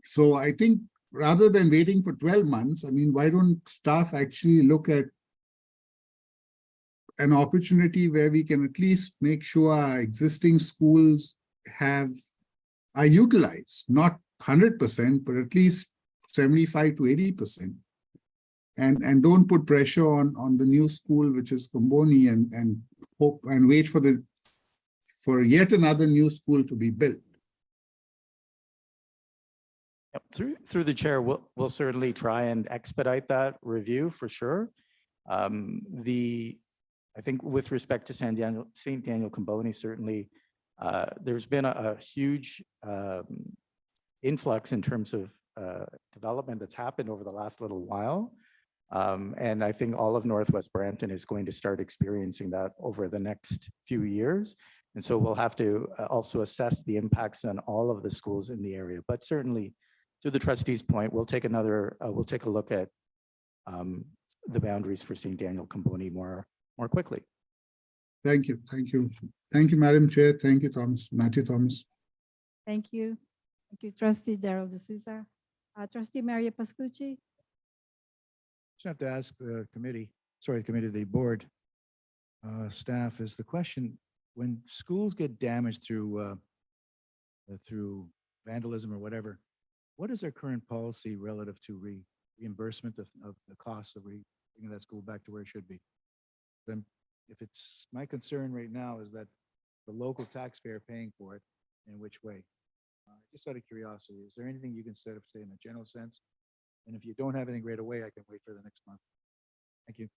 S18: So I think rather than waiting for 12 months, I mean, why don't staff actually look at an opportunity where we can at least make sure our existing schools are utilized, not 100%, but at least 75 to 80%. And don't put pressure on the new school, which is Comboni, and hope and wait for yet another new school to be built.
S17: Yep. Through the chair, we'll certainly try and expedite that review for sure. I think with respect to St. Daniel Comboni, certainly there's been a huge influx in terms of development that's happened over the last little while. And I think all of Northwest Brampton is going to start experiencing that over the next few years. And so we'll have to also assess the impacts on all of the schools in the area. But certainly, to the trustee's point, we'll take a look at the boundaries for St. Daniel Comboni more quickly.
S18: Thank you. Thank you. Thank you, Madam Chair. Thank you, Matthew Thomas.
S1: Thank you. Thank you, Trustee Daryl D'Souza. Trustee Maria Pascucci.
S16: Just have to ask the committee, the board staff, is the question, when schools get damaged through vandalism or whatever, what is our current policy relative to reimbursement of the cost of bringing that school back to where it should be? Then, if it's my concern right now is that the local taxpayer paying for it, in which way? Just out of curiosity, is there anything you can sort of say in a general sense? And if you don't have anything right away, I can wait for the next month. Thank you.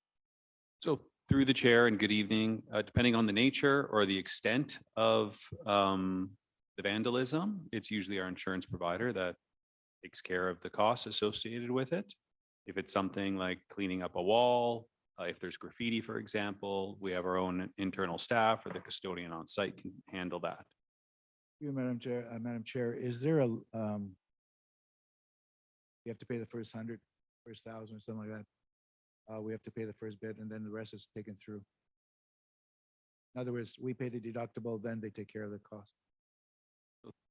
S19: So through the chair and good evening, depending on the nature or the extent of the vandalism, it's usually our insurance provider that takes care of the costs associated with it. If it's something like cleaning up a wall, if there's graffiti, for example, we have our own internal staff or the custodian on site can handle that.
S16: You, Madam Chair, is there a, you have to pay the first 100, first 1,000 or something like that? We have to pay the first bit and then the rest is taken through. In other words, we pay the deductible, then they take care of the cost.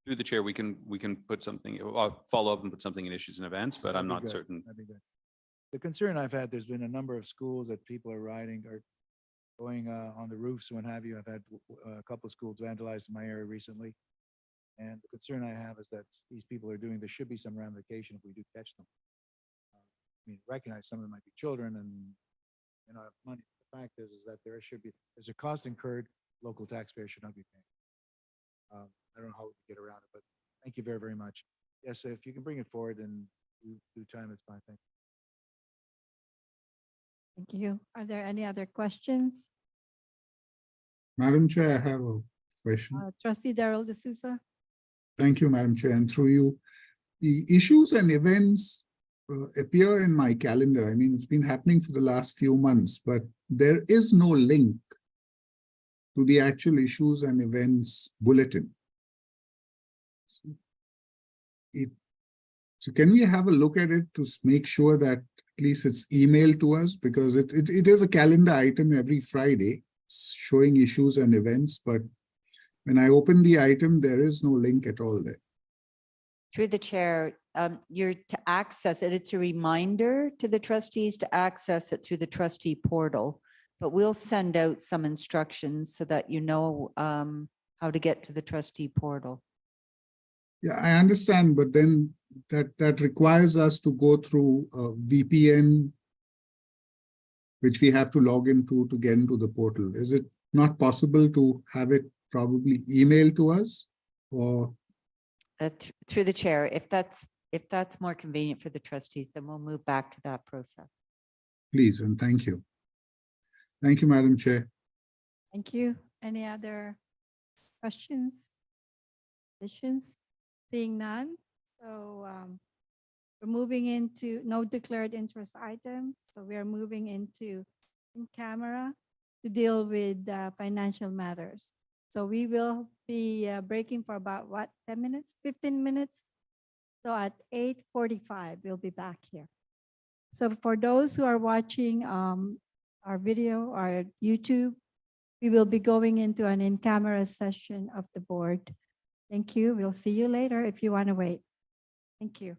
S19: Through the chair, we can put something, I'll follow up and put something in issues and events, but I'm
S16: That'd be
S19: not
S16: good.
S19: certain.
S16: That'd be good. The concern I've had, there's been a number of schools that people are riding or going on the roofs and what have you. I've had a couple of schools vandalized in my area recently. And the concern I have is that these people are doing, there should be some ramification if we do catch them. I mean, recognize some of them might be children and, you know, money. The fact is that there's a cost incurred, local taxpayers should not be paying. I don't know how we can get around it, but thank you very, very much. Yes, if you can bring it forward and do time, it's fine. Thank you.
S1: Thank you. Are there any other questions?
S18: Madam Chair, I have a question.
S1: Trustee Darrell D'Souza?
S18: Thank you, Madam Chair. And through you, the issues and events appear in my calendar. I mean, it's been happening for the last few months, but there is no link to the actual issues and events bulletin. So can we have a look at it to make sure that at least it's emailed to us? Because it is a calendar item every Friday showing issues and events, but when I open the item, there is no link at all there.
S5: Through the chair, you're to access it. It's a reminder to the trustees to access it through the trustee portal, but we'll send out some instructions so that you know how to get to the trustee portal.
S18: Yeah, I understand, but then that requires us to go through a VPN, which we have to log into to get into the portal. Is it not possible to have it probably emailed to us, or?
S5: Through the chair, if that's more convenient for the trustees, then we'll move back to that process.
S18: Please, and thank you. Thank you, Madam Chair.
S1: Thank you. Any other questions? Additions? Seeing none. So we're moving into no declared interest item. So we are moving into in camera to deal with financial matters. So we will be breaking for about 10 minutes, 15 minutes. So at 8:45, we'll be back here. So for those who are watching our video or YouTube, we will be going into an in-camera session of the board. Thank you. We'll see you later if you want to wait. Thank you.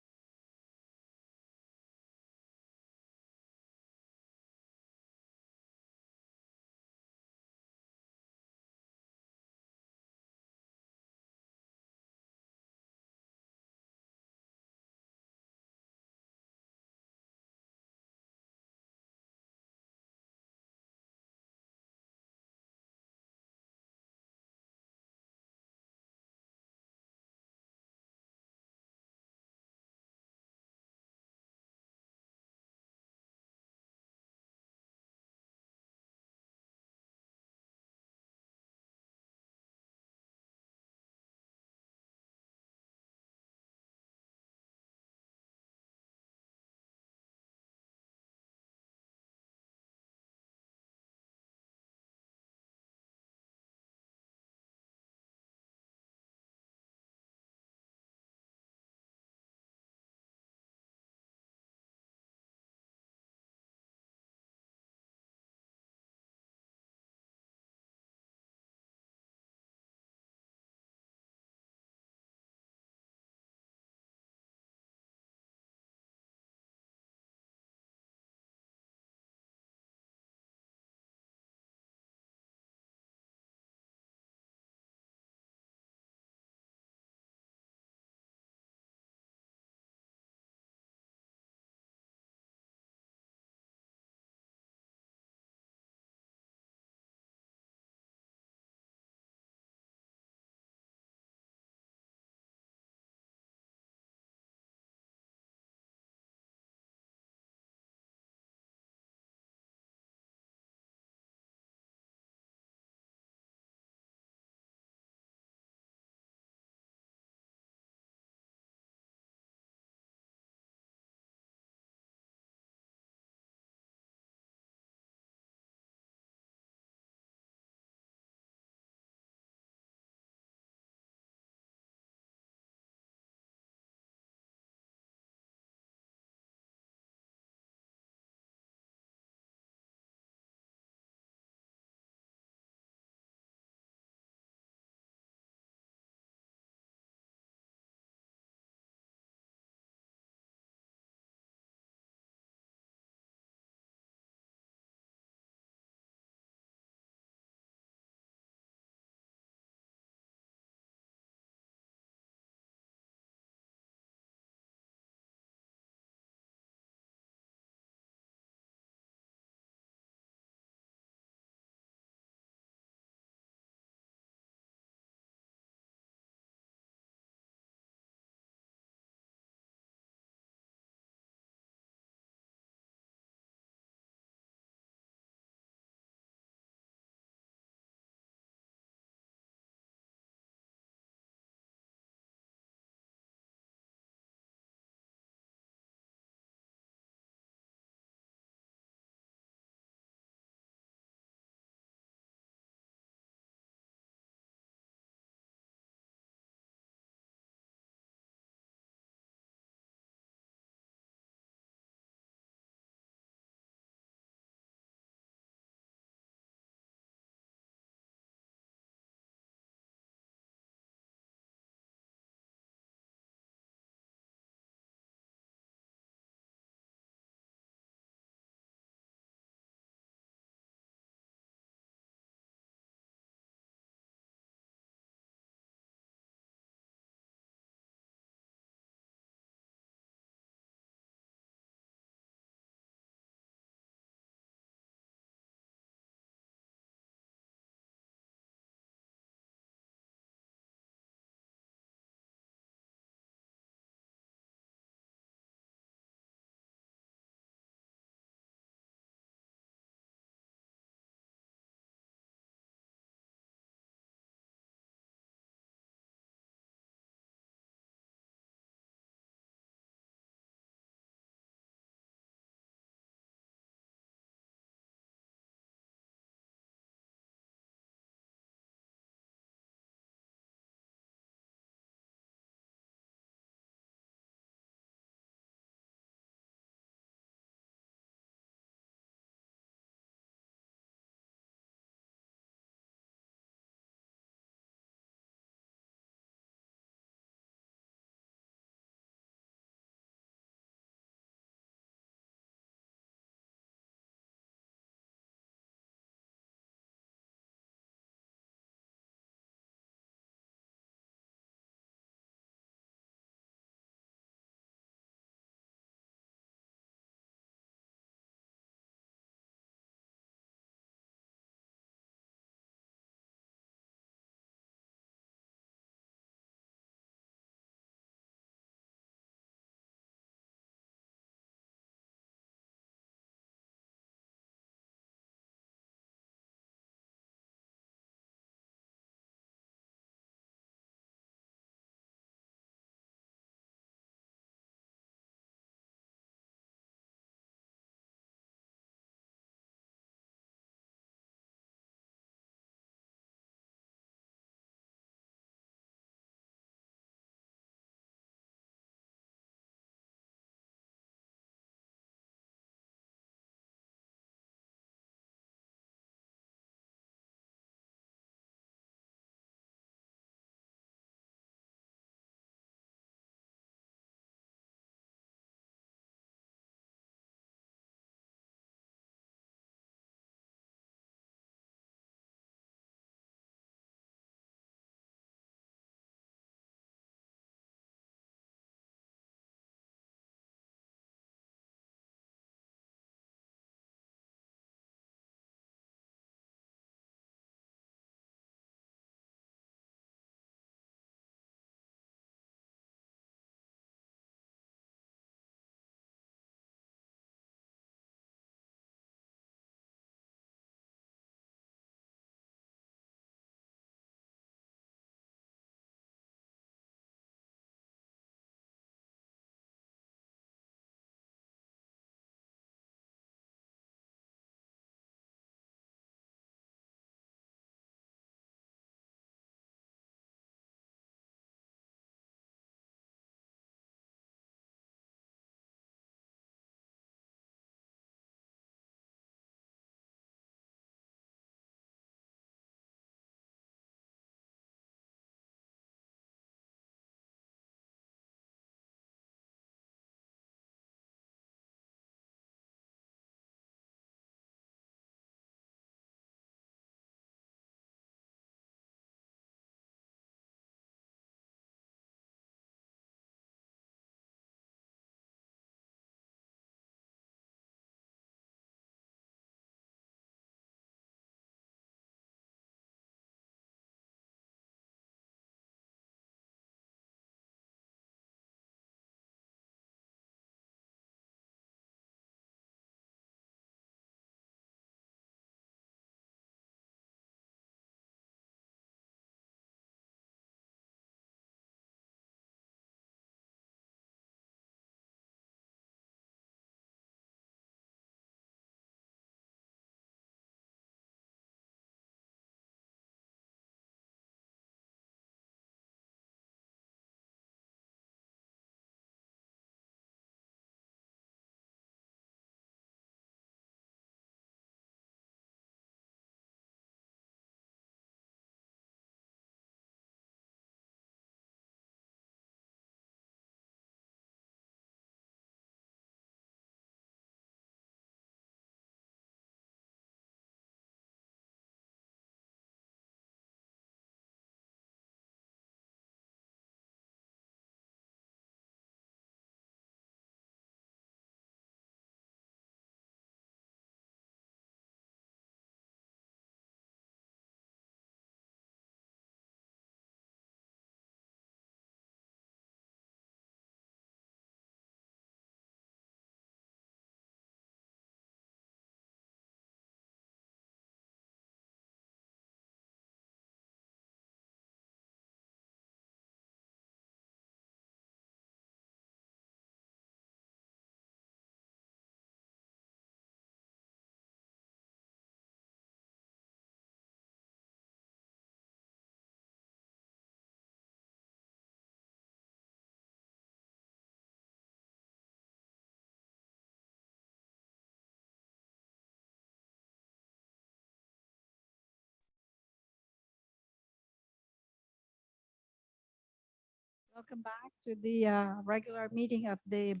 S1: Welcome back to the regular meeting of the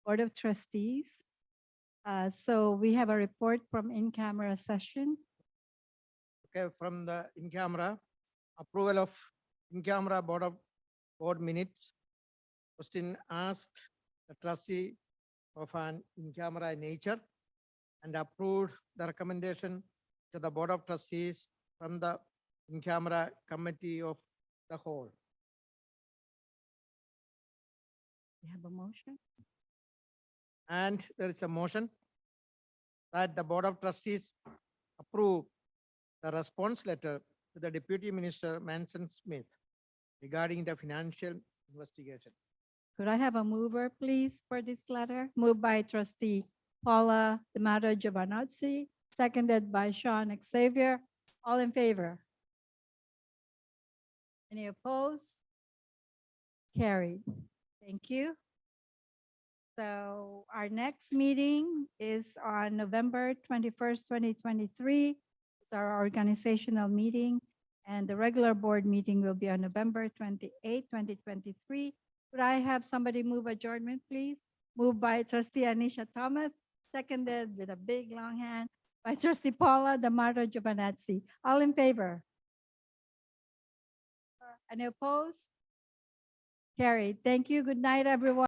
S1: Board of Trustees. So we have a report from in-camera session.
S14: Okay, from the in-camera, approval of in-camera board minutes. Question asked the trustee of an in-camera nature and approved the recommendation to the Board of Trustees from the in-camera committee of the whole.
S1: We have a motion.
S14: And there is a motion that the Board of Trustees approve the response letter to the Deputy Minister Manson Smith regarding the financial investigation.
S1: Could I have a mover, please, for this letter? Moved by trustee Paula D'Amato Giovanazzi, seconded by Sean Xavier. All in favor? Any opposed? Carried. Thank you. So our next meeting is on November 21st, 2023. It's our organizational meeting, and the regular board meeting will be on November 28th, 2023. Could I have somebody move adjournment, please? Moved by trustee Anisha Thomas, seconded with a big long hand by trustee Paula D'Amato Giovanazzi. All in favor? Any opposed? Carried. Thank you. Good night, everyone.